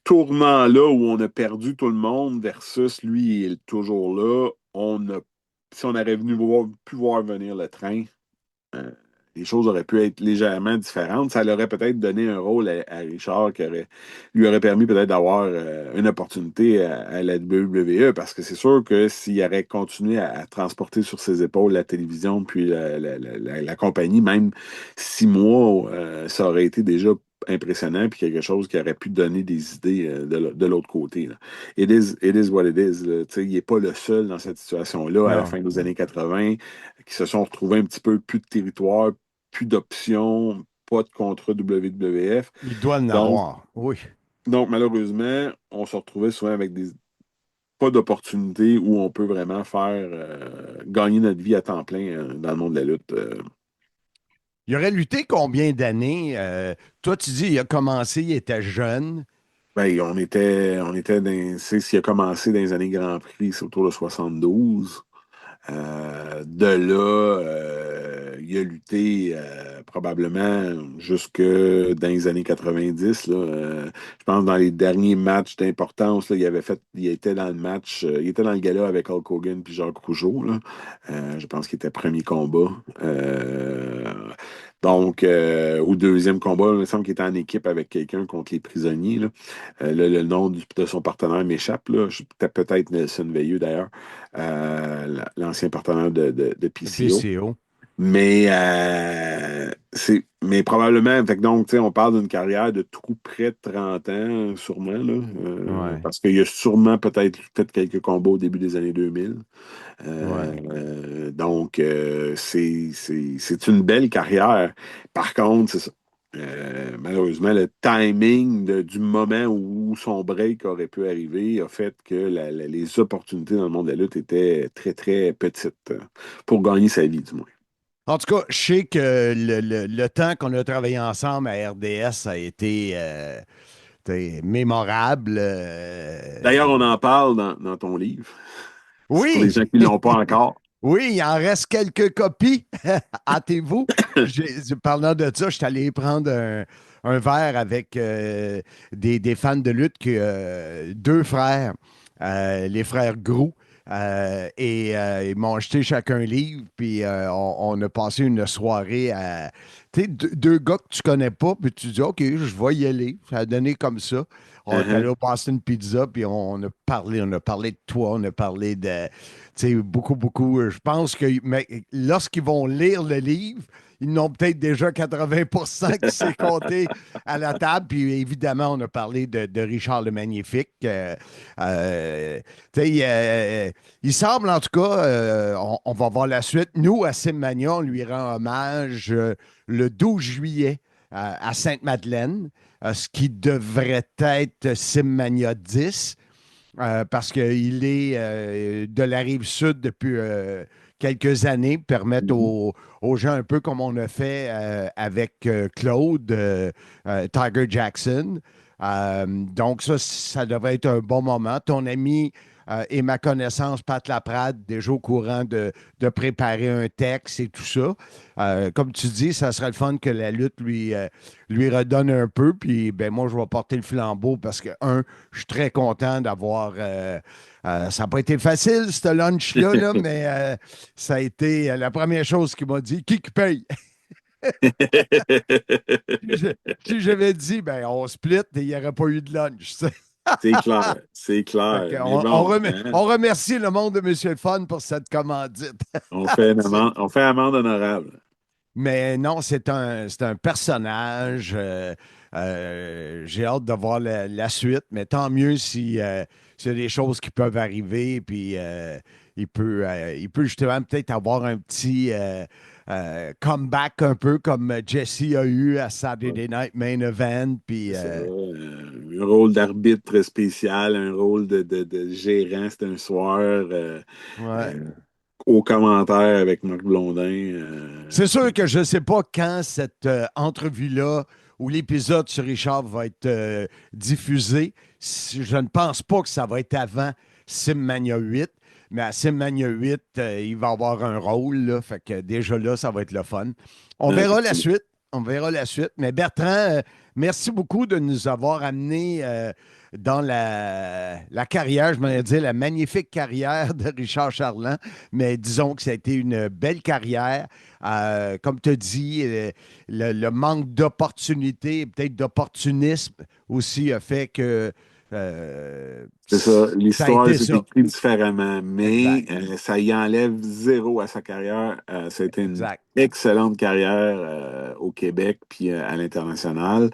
S9: tournant-là où on a perdu tout le monde versus lui, il est toujours là, si on avait pu voir venir le train, les choses auraient pu être légèrement différentes. Ça leur aurait peut-être donné un rôle à Richard qui lui aurait permis peut-être d'avoir une opportunité à la WWE, parce que c'est sûr que s'il aurait continué à transporter sur ses épaules la télévision puis la compagnie, même 6 mois, ça aurait été déjà impressionnant, puis quelque chose qui aurait pu donner des idées de l'autre côté. Là. It is what it is. Il n'est pas le seul dans cette situation-là à la fin des années 80, qui se sont retrouvés un petit peu plus de territoire, plus d'options, pas de contrat WWF.
S2: Il doit en avoir, oui.
S9: Donc, malheureusement, on se retrouvait souvent avec pas d'opportunités où on peut vraiment faire gagner notre vie à temps plein dans le monde de la lutte.
S2: Il aurait lutté combien d'années? Toi, tu dis, il a commencé, il était jeune.
S9: Ben, on était s'il a commencé dans les années Grand Prix, c'est autour de 72. De là, il a lutté probablement jusque dans les années 90. Là, je pense dans les derniers matchs d'importance, là, il était dans le match, il était dans le gala avec Hulk Hogan puis Jacques Rougeau. Là. Je pense qu'il était premier combat. Donc, au deuxième combat, il me semble qu'il était en équipe avec quelqu'un contre les prisonniers. Là. Le nom de son partenaire m'échappe. C'était peut-être Nelson Veilleux d'ailleurs, l'ancien partenaire de PCO. Mais probablement, donc, on parle d'une carrière de tout près de 30 ans, sûrement, là, parce qu'il y a sûrement peut-être quelques combats au début des années 2000. Donc, c'est une belle carrière. Par contre, c'est ça. Malheureusement, le timing du moment où son break aurait pu arriver a fait que les opportunités dans le monde de la lutte étaient très, très petites pour gagner sa vie, du moins.
S2: En tout cas, je sais que le temps qu'on a travaillé ensemble à RDS a été mémorable.
S9: D'ailleurs, on en parle dans ton livre.
S2: Oui.
S9: Pour les gens qui ne l'ont pas encore.
S2: Oui, il en reste quelques copies. Hâtez-vous. Parlant de ça, je suis allé prendre un verre avec des fans de lutte, 2 frères, les frères Gros. Ils m'ont acheté chacun un livre, puis on a passé une soirée à. Tu sais, 2 gars que tu connais pas, puis tu dis, OK, je vais y aller. Ça a donné comme ça. On est allé passer une pizza, puis on a parlé de toi, on a parlé de. Tu sais, beaucoup. Je pense que lorsqu'ils vont lire le livre, ils n'ont peut-être déjà 80% qui s'est compté à la table. Puis évidemment, on a parlé de Richard le Magnifique. Il semble, en tout cas, on va voir la suite. Nous, à Simmania, on lui rend hommage le 12 juillet à Sainte-Madeleine, ce qui devrait être Simmania 10. Parce qu'il est de la rive sud depuis quelques années, permettre aux gens, un peu comme on a fait avec Claude, Tiger Jackson. Donc, ça devrait être un bon moment. Ton ami et ma connaissance, Pat Laprade, déjà au courant de préparer un texte et tout ça. Comme tu dis, ça serait le fun que la lutte lui redonne un peu. Puis, ben moi, je vais porter le flambeau parce que, je suis très content d'avoir. Ça n'a pas été facile, ce lunch-là, là, mais ça a été la première chose qu'il m'a dit. Qui paye? Si j'avais dit, ben, on split et il n'y aurait pas eu de lunch.
S9: C'est clair, c'est clair.
S2: Fait que
S9: Mais
S2: on,
S9: bon,
S2: on remercie le monde de Monsieur Fun pour cette commandite.
S9: on fait amende honorable.
S2: Mais non, c'est un personnage. J'ai hâte de voir la suite, mais tant mieux si c'est des choses qui peuvent arriver. Puis il peut justement peut-être avoir un petit comeback un peu comme Jesse a eu à Saturday Night Main Event. Puis,
S9: Un rôle d'arbitre très spécial, un rôle de gérant, c'était un soir. Au commentaire avec Marc Blondin.
S2: C'est sûr que je ne sais pas quand cette entrevue-là ou l'épisode sur Richard va être diffusé. Je ne pense pas que ça va être avant Simmania 8, mais à Simmania 8, il va avoir un rôle. Là, fait que déjà là, ça va être le fun. On verra la suite. On verra la suite. Mais Bertrand, merci beaucoup de nous avoir amenés dans la carrière, je m'en dire la magnifique carrière de Richard Charland. Mais disons que ça a été une belle carrière. Comme tu as dit, le manque d'opportunités, peut-être d'opportunisme aussi a fait que
S9: c'est ça, l'histoire s'est
S2: ça.
S9: écrite différemment, mais ça y enlève zéro à sa carrière. Ça a été une excellente carrière au Québec puis à l'international.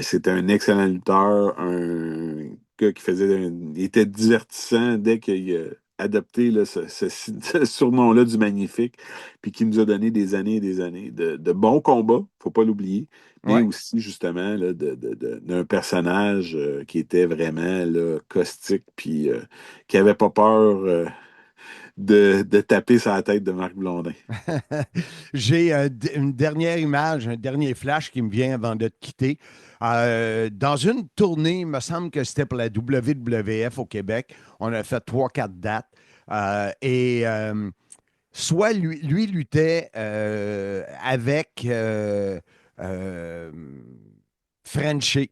S9: C'était un excellent lutteur, un gars qui il était divertissant dès qu'il a adopté là, ce surnom-là du Magnifique, puis qui nous a donné des années et des années de bons combats, faut pas l'oublier. Mais aussi, justement, là, d'un personnage qui était vraiment là, caustique, puis qui n'avait pas peur de taper sur la tête de Marc Blondin.
S2: J'ai une dernière image, un dernier flash qui me vient avant de te quitter. Dans une tournée, il me semble que c'était pour la WWF au Québec. On a fait 3-4 dates. Soit lui luttait avec Frenchy.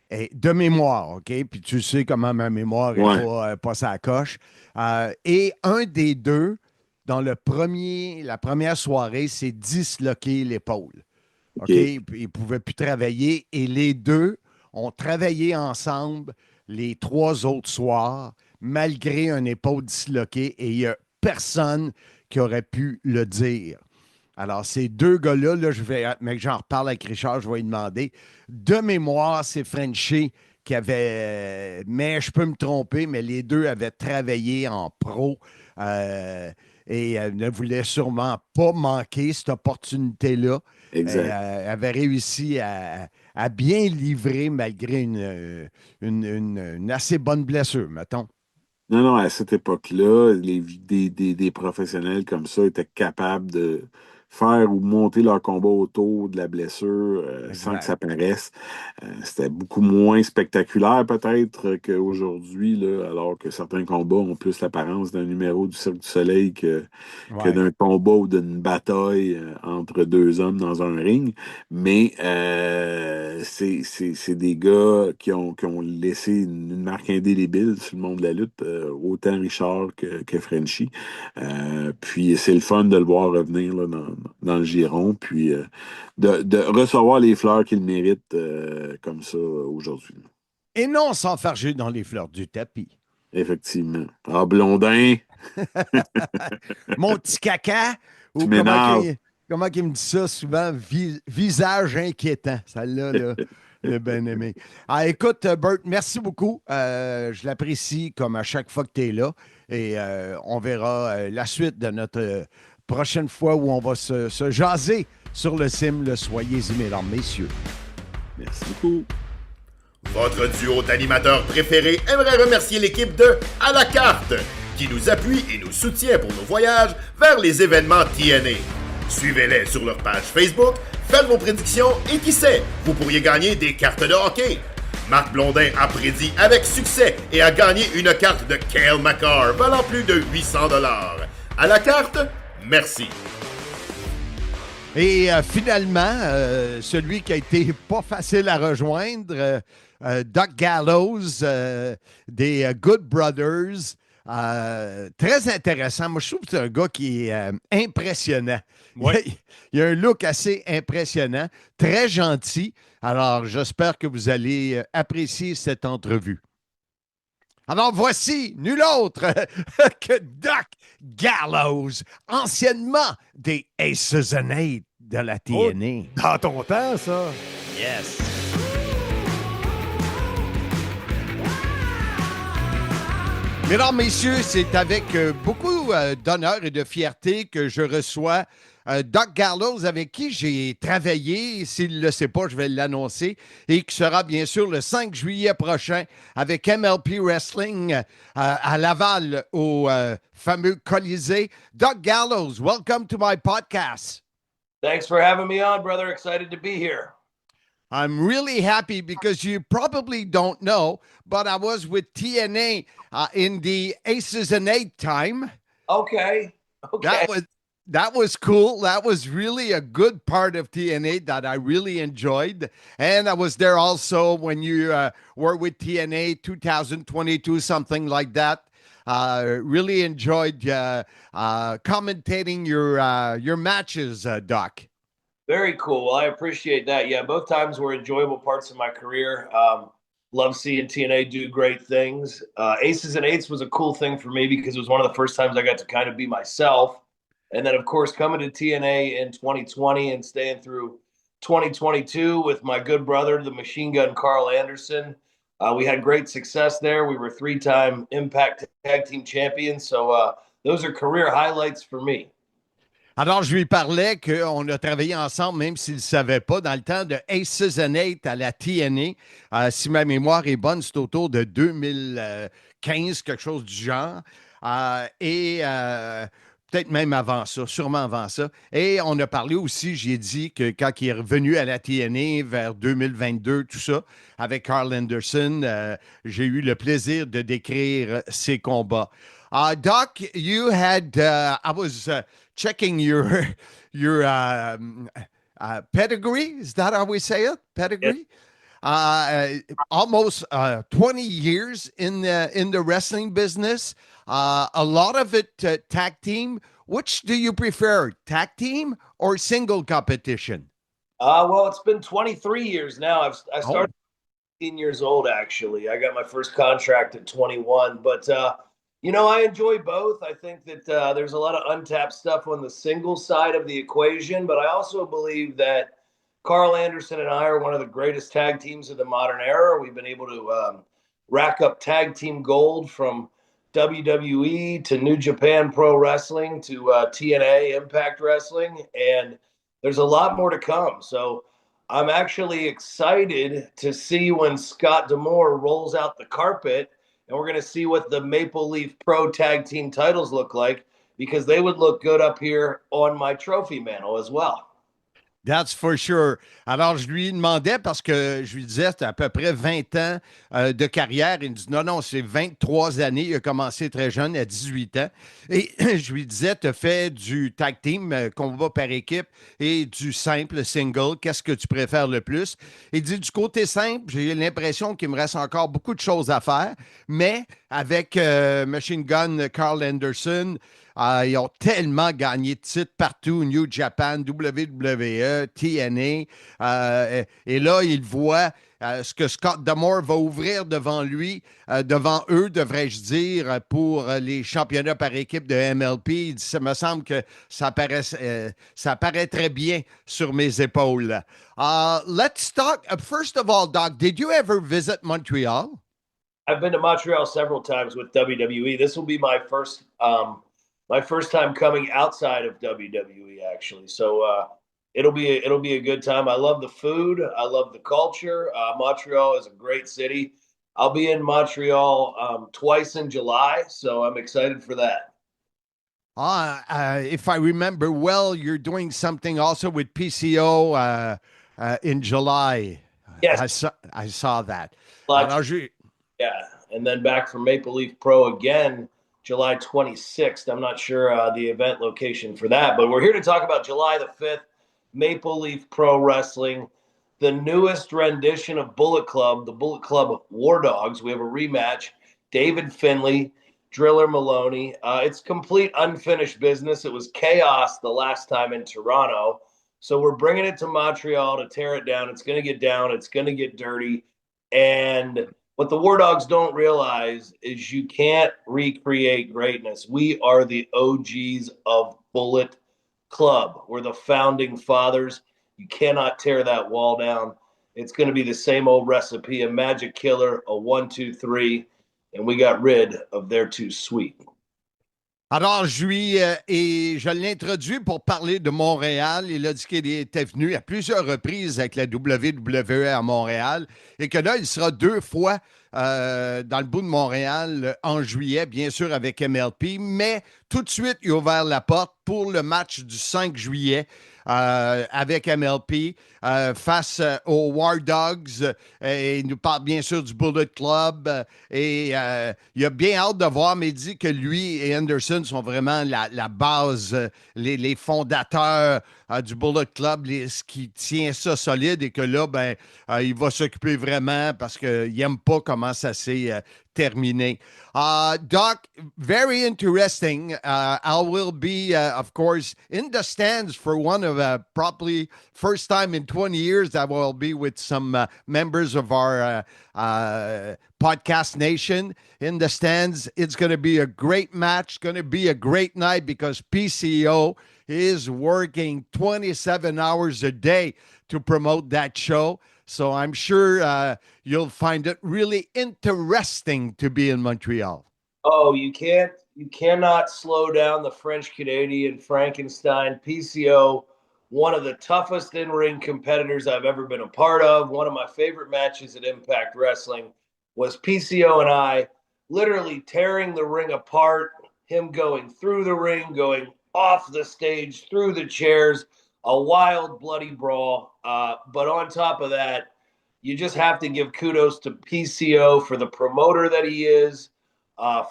S2: Et de mémoire, OK? Puis tu sais comment ma mémoire n'est pas sa coche. Et un des deux, dans la première soirée, s'est disloqué l'épaule. OK? Il ne pouvait plus travailler. Et les deux ont travaillé ensemble les 3 autres soirs, malgré une épaule disloquée. Et il n'y a personne qui aurait pu le dire. Alors, ces deux gars-là, mais j'en reparle avec Richard, je vais lui demander. De mémoire, c'est Frenchy qui avait, mais je peux me tromper, mais les deux avaient travaillé en pro et ne voulaient sûrement pas manquer cette opportunité-là.
S9: Exact.
S2: Avait réussi à bien livrer malgré une assez bonne blessure, mettons.
S9: Non, à cette époque-là, des professionnels comme ça étaient capables de faire ou monter leur combat autour de la blessure sans que ça paraisse. C'était beaucoup moins spectaculaire peut-être qu'aujourd'hui, là, alors que certains combats ont plus l'apparence d'un numéro du Cirque du Soleil que d'un combat ou d'une bataille entre deux hommes dans un ring. Mais c'est des gars qui ont laissé une marque indélébile sur le monde de la lutte, autant Richard que Frenchy. Puis c'est le fun de le voir revenir là, dans le giron, puis de recevoir les fleurs qu'il mérite comme ça aujourd'hui.
S2: Et non s'enfarger dans les fleurs du tapis.
S9: Effectivement. Ah, Blondin!
S2: Mon petit caca!
S9: Tu m'énerves.
S2: comment il me dit ça souvent? Visage inquiétant. Celle-là, là, le bien-aimé. Ah, écoute, Bert, merci beaucoup. Je l'apprécie comme à chaque fois que tu es là. Et on verra la suite de notre prochaine fois où on va se jaser sur le sim. Soyez-y, mesdames, messieurs.
S9: Merci beaucoup.
S8: Votre duo d'animateurs préférés aimerait remercier l'équipe de À la carte, qui nous appuie et nous soutient pour nos voyages vers les événements TNA. Suivez-les sur leur page Facebook, faites vos prédictions et qui sait, vous pourriez gagner des cartes de hockey. Marc Blondin a prédit avec succès et a gagné une carte de Cale Makar valant plus de 800 $. À la carte, merci.
S2: Et finalement, celui qui a été pas facile à rejoindre, Doc Gallows des Good Brothers. Très intéressant. Moi, je trouve que c'est un gars qui est impressionnant.
S4: Ouais.
S2: Il a un look assez impressionnant, très gentil. Alors, j'espère que vous allez apprécier cette entrevue. Alors, voici nul autre que Doc Gallows, anciennement des Aces and Eight de la TNA.
S4: Dans ton temps, ça.
S2: Yes. Mesdames, messieurs, c'est avec beaucoup d'honneur et de fierté que je reçois Doc Gallows, avec qui j'ai travaillé. S'il ne le sait pas, je vais l'annoncer. Et qui sera bien sûr le 5 juillet prochain avec MLP Wrestling à Laval au fameux Colisée. Doc Gallows, welcome to my podcast.
S10: Thanks for having me on, brother. Excited to be here.
S2: I'm really happy because you probably don't know, but I was with TNA in the Aces and Eight time.
S10: Okay.
S2: That was cool. That was really a good part of TNA that I really enjoyed. And I was there also when you were with TNA 2022, something like that. Really enjoyed commentating your matches, Doc.
S10: Very cool. Well, I appreciate that. Yeah, both times were enjoyable parts of my career. Love seeing TNA do great things. Aces and Eights was a cool thing for me because it was one of the first times I got to kind of be myself. And then, of course, coming to TNA in 2020 and staying through 2022 with my good brother, the Machine Gun Carl Anderson. We had great success there. We were 3-time Impact Tag Team champions. So those are career highlights for me.
S2: Alors, je lui parlais qu'on a travaillé ensemble, même s'il ne savait pas, dans le temps de Aces and Eight à la TNA. Si ma mémoire est bonne, c'est autour de 2015, quelque chose du genre. Et peut-être même avant ça, sûrement avant ça. Et on a parlé aussi, j'ai dit que quand il est revenu à la TNA vers 2022, tout ça, avec Carl Anderson, j'ai eu le plaisir de décrire ses combats. Doc, you had, I was checking your pedigree. Is that how we say it? Pedigree? Almost 20 years in the wrestling business. A lot of it tag team. Which do you prefer, tag team or single competition?
S10: Well, it's been 23 years now. I started 18 years old, actually. I got my first contract at 21. But, I enjoy both. I think that there's a lot of untapped stuff on the single side of the equation. But I also believe that Carl Anderson and I are one of the greatest tag teams of the modern era. We've been able to rack up tag team gold from WWE to New Japan Pro Wrestling to TNA Impact Wrestling, and there's a lot more to come. So I'm actually excited to see when Scott D'Amore rolls out the carpet, and we're going to see what the Maple Leaf Pro Tag Team titles look like, because they would look good up here on my trophy mantle as well.
S2: That's for sure. Alors, je lui demandais, parce que je lui disais, c'était à peu près 20 ans de carrière. Il me dit, non, c'est 23 années. Il a commencé très jeune, à 18 ans. Et je lui disais, tu as fait du tag team, combat par équipe, et du simple single. Qu'est-ce que tu préfères le plus? Il dit, du côté simple, j'ai l'impression qu'il me reste encore beaucoup de choses à faire. Mais avec Machine Gun Carl Anderson, Ils ont tellement gagné de titres partout, New Japan, WWE, TNA. Et là, ils voient ce que Scott D'Amore va ouvrir devant lui, devant eux, devrais-je dire, pour les championnats par équipe de MLP. Il dit, ça me semble que ça paraît très bien sur mes épaules. Let's talk. First of all, Doc, did you ever visit Montreal?
S10: I've been to Montreal several times with WWE. This will be my first time coming outside of WWE, actually. So it'll be a good time. I love the food. I love the culture. Montreal is a great city. I'll be in Montreal twice in July, so I'm excited for that.
S2: If I remember well, you're doing something also with PCO in July.
S10: Yes,
S2: I saw that.
S10: Yeah, and then back for Maple Leaf Pro again, July 26th. I'm not sure the event location for that, but we're here to talk about July the 5th, Maple Leaf Pro Wrestling, the newest rendition of Bullet Club, the Bullet Club War Dogs. We have a rematch. David Finlay, Driller Maloney. It's complete unfinished business. It was chaos the last time in Toronto. So we're bringing it to Montreal to tear it down. It's going to get down. It's going to get dirty. And what the War Dogs don't realize is you can't recreate greatness. We are the OGs of Bullet Club. We're the founding fathers. You cannot tear that wall down. It's going to be the same old recipe, a magic killer, a 1, 2, 3, and we got rid of They're Too Sweet.
S2: Alors, je l'introduis pour parler de Montréal. Il a dit qu'il était venu à plusieurs reprises avec la WWE à Montréal et que là, il sera 2 fois dans le bout de Montréal en juillet, bien sûr avec MLP, mais tout de suite, il a ouvert la porte pour le match du 5 juillet avec MLP face aux War Dogs. Et il nous parle bien sûr du Bullet Club. Et il a bien hâte de voir, mais il dit que lui et Anderson sont vraiment la base, les fondateurs du Bullet Club, ce qui tient ça solide et que là, il va s'occuper vraiment parce qu'il n'aime pas comment ça s'est terminé. Doc, very interesting. I will be, of course, in the stands for one of probably first time in 20 years. I will be with some members of our podcast nation in the stands. It's going to be a great match. Going to be a great night because PCO is working 27 hours a day to promote that show. So I'm sure you'll find it really interesting to be in Montreal.
S10: Oh, you cannot slow down the French Canadian Frankenstein. PCO, one of the toughest in-ring competitors I've ever been a part of. One of my favorite matches at Impact Wrestling was PCO and I literally tearing the ring apart, him going through the ring, going off the stage, through the chairs, a wild, bloody brawl. But on top of that, you just have to give kudos to PCO for the promoter that he is,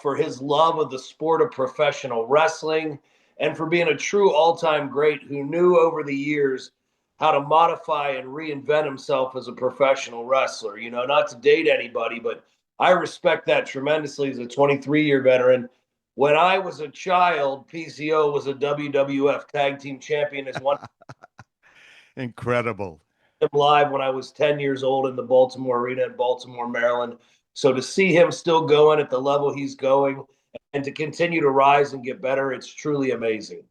S10: for his love of the sport of professional wrestling, and for being a true all-time great who knew over the years how to modify and reinvent himself as a professional wrestler. You know, not to date anybody, but I respect that tremendously as a 23-year veteran. When I was a child, PCO was a WWF Tag Team Champion as one.
S2: Incredible.
S10: Live when I was 10 years old in the Baltimore Arena in Baltimore, Maryland. So to see him still going at the level he's going and to continue to rise and get better, it's truly amazing.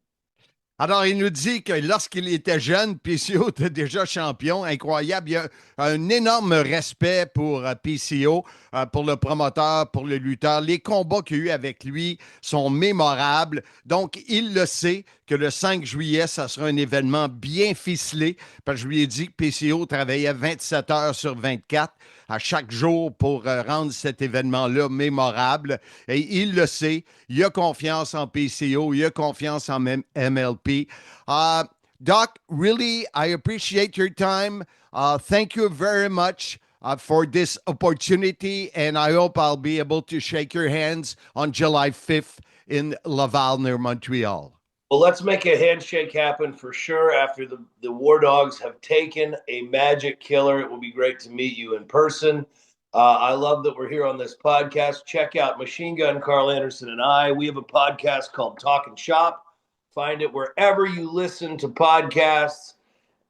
S2: Alors, il nous dit que lorsqu'il était jeune, PCO était déjà champion. Incroyable. Il y a un énorme respect pour PCO, pour le promoteur, pour le lutteur. Les combats qu'il y a eu avec lui sont mémorables. Donc, il le sait que le 5 juillet, ça sera un événement bien ficelé. Parce que je lui ai dit que PCO travaillait 27 heures sur 24 à chaque jour pour rendre cet événement-là mémorable. Et il le sait. Il a confiance en PCO. Il a confiance en MLP. Doc, really, I appreciate your time. Thank you very much for this opportunity. And I hope I'll be able to shake your hands on July 5th in Laval near Montreal.
S10: Well, let's make a handshake happen for sure after the War Dogs have taken a magic killer. It will be great to meet you in person. I love that we're here on this podcast. Check out Machine Gun Carl Anderson and I. We have a podcast called Talking Shop. Find it wherever you listen to podcasts.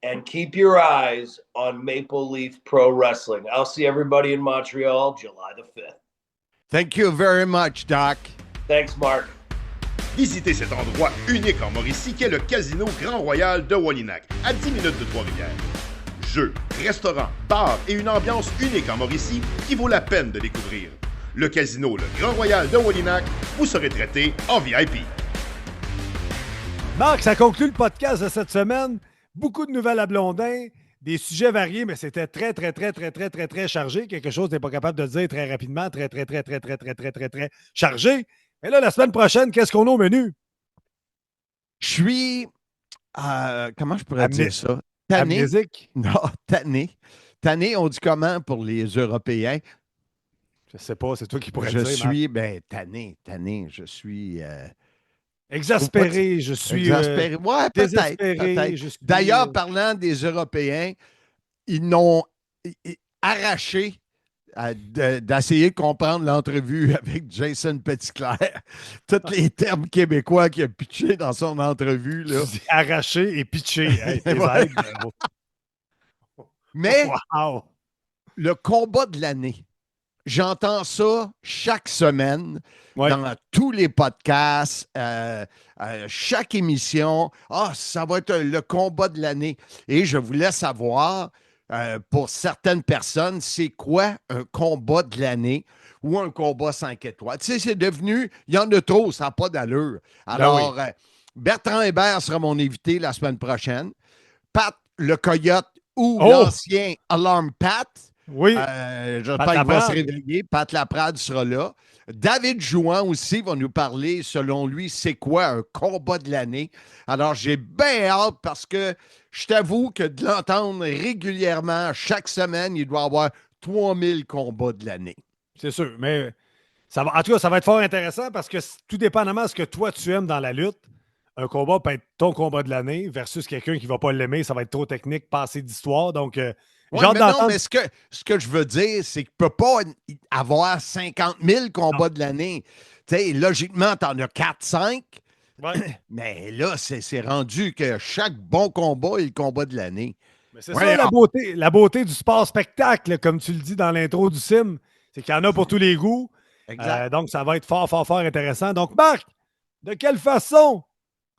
S10: And keep your eyes on Maple Leaf Pro Wrestling. I'll see everybody in Montreal July the 5th.
S2: Thank you very much, Doc.
S10: Thanks, Mark.
S8: Visitez cet endroit unique en Mauricie qu'est le Casino Grand Royal de Wallinac, à 10 minutes de Trois-Rivières. Jeux, restaurants, bars et une ambiance unique en Mauricie qui vaut la peine de découvrir. Le Casino Le Grand Royal de Wallinac, vous serez traité en VIP.
S4: Marc, ça conclut le podcast de cette semaine. Beaucoup de nouvelles à Blondin, des sujets variés, mais c'était très chargé. Quelque chose que tu n'es pas capable de dire très rapidement, très chargé. Mais là, la semaine prochaine, qu'est-ce qu'on a au menu?
S2: Je suis, comment je pourrais dire ça? Tanné.
S4: Amnésique?
S2: Non, tanné. Tanné, on dit comment pour les Européens?
S4: Je sais pas, c'est toi qui pourrais
S2: Je
S4: dire.
S2: suis, tanné. Je suis...
S4: exaspéré, je suis
S2: exaspéré. Ouais, peut-être. D'ailleurs, parlant des Européens, ils n'ont arraché d'essayer de comprendre l'entrevue avec Jason Petitclerc. Tous les termes québécois qu'il a pitché dans son entrevue. Là.
S4: Arraché et pitché. Hey,
S2: Mais
S4: wow.
S2: Le combat de l'année, j'entends ça chaque semaine dans tous les podcasts, chaque émission. Ça va être le combat de l'année. Et je voulais savoir, pour certaines personnes, c'est quoi un combat de l'année ou un combat 5 étoiles? Tu sais, c'est devenu, il y en a trop, ça n'a pas d'allure. Alors, Bertrand Hébert sera mon invité la semaine prochaine. Pat le Coyote ou l'ancien Alarm Pat.
S4: Oui.
S2: J'espère qu'il va se réveiller. Pat Laprade sera là. David Jouan aussi va nous parler, selon lui, c'est quoi un combat de l'année. Alors, j'ai bien hâte parce que je t'avoue que de l'entendre régulièrement, chaque semaine, il doit y avoir 3000 combats de l'année.
S4: C'est sûr, mais en tout cas, ça va être fort intéressant parce que tout dépendamment de ce que toi, tu aimes dans la lutte, un combat peut être ton combat de l'année versus quelqu'un qui ne va pas l'aimer, ça va être trop technique, pas assez d'histoire, donc...
S2: mais ce que je veux dire, c'est qu'il ne peut pas avoir 50 000 combats de l'année. Tu sais, logiquement, tu en as 4-5.
S4: Ouais.
S2: Mais là, c'est rendu que chaque bon combat est le combat de l'année.
S4: Mais c'est ça la beauté du sport spectacle, comme tu le dis dans l'intro du sim. C'est qu'il y en a pour tous les goûts. Donc, ça va être fort intéressant. Donc, Marc, de quelle façon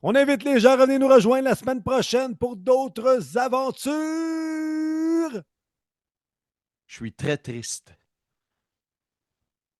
S4: on invite les gens à venir nous rejoindre la semaine prochaine pour d'autres aventures?
S2: Je suis très triste.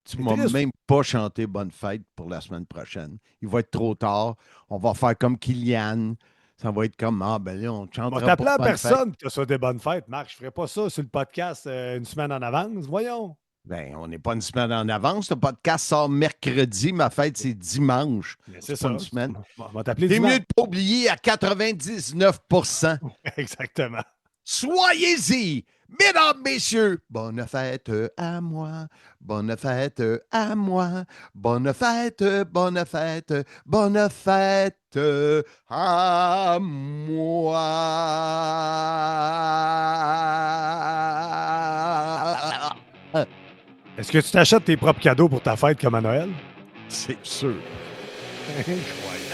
S2: Tu ne m'as même pas chanté bonne fête pour la semaine prochaine. Il va être trop tard. On va faire comme Kylian. Ça va être comme, là, on chantera pas.
S4: On va t'appeler à personne qui te souhaite des bonnes fêtes, Marc. Je ne ferai pas ça sur le podcast une semaine en avance. Voyons.
S2: On n'est pas une semaine en avance. Le podcast sort mercredi. Ma fête, c'est dimanche.
S4: C'est ça.
S2: Une semaine.
S4: On va t'appeler
S2: dimanche.
S4: dimanche.
S2: T'es mieux de pas oublier à 99%.
S4: Exactement.
S2: Soyez-y, mesdames, messieurs. Bonne fête à moi. Bonne fête à moi. Bonne fête, bonne fête, bonne fête à moi.
S4: Est-ce que tu t'achètes tes propres cadeaux pour ta fête comme à Noël?
S2: C'est sûr.
S4: Incroyable.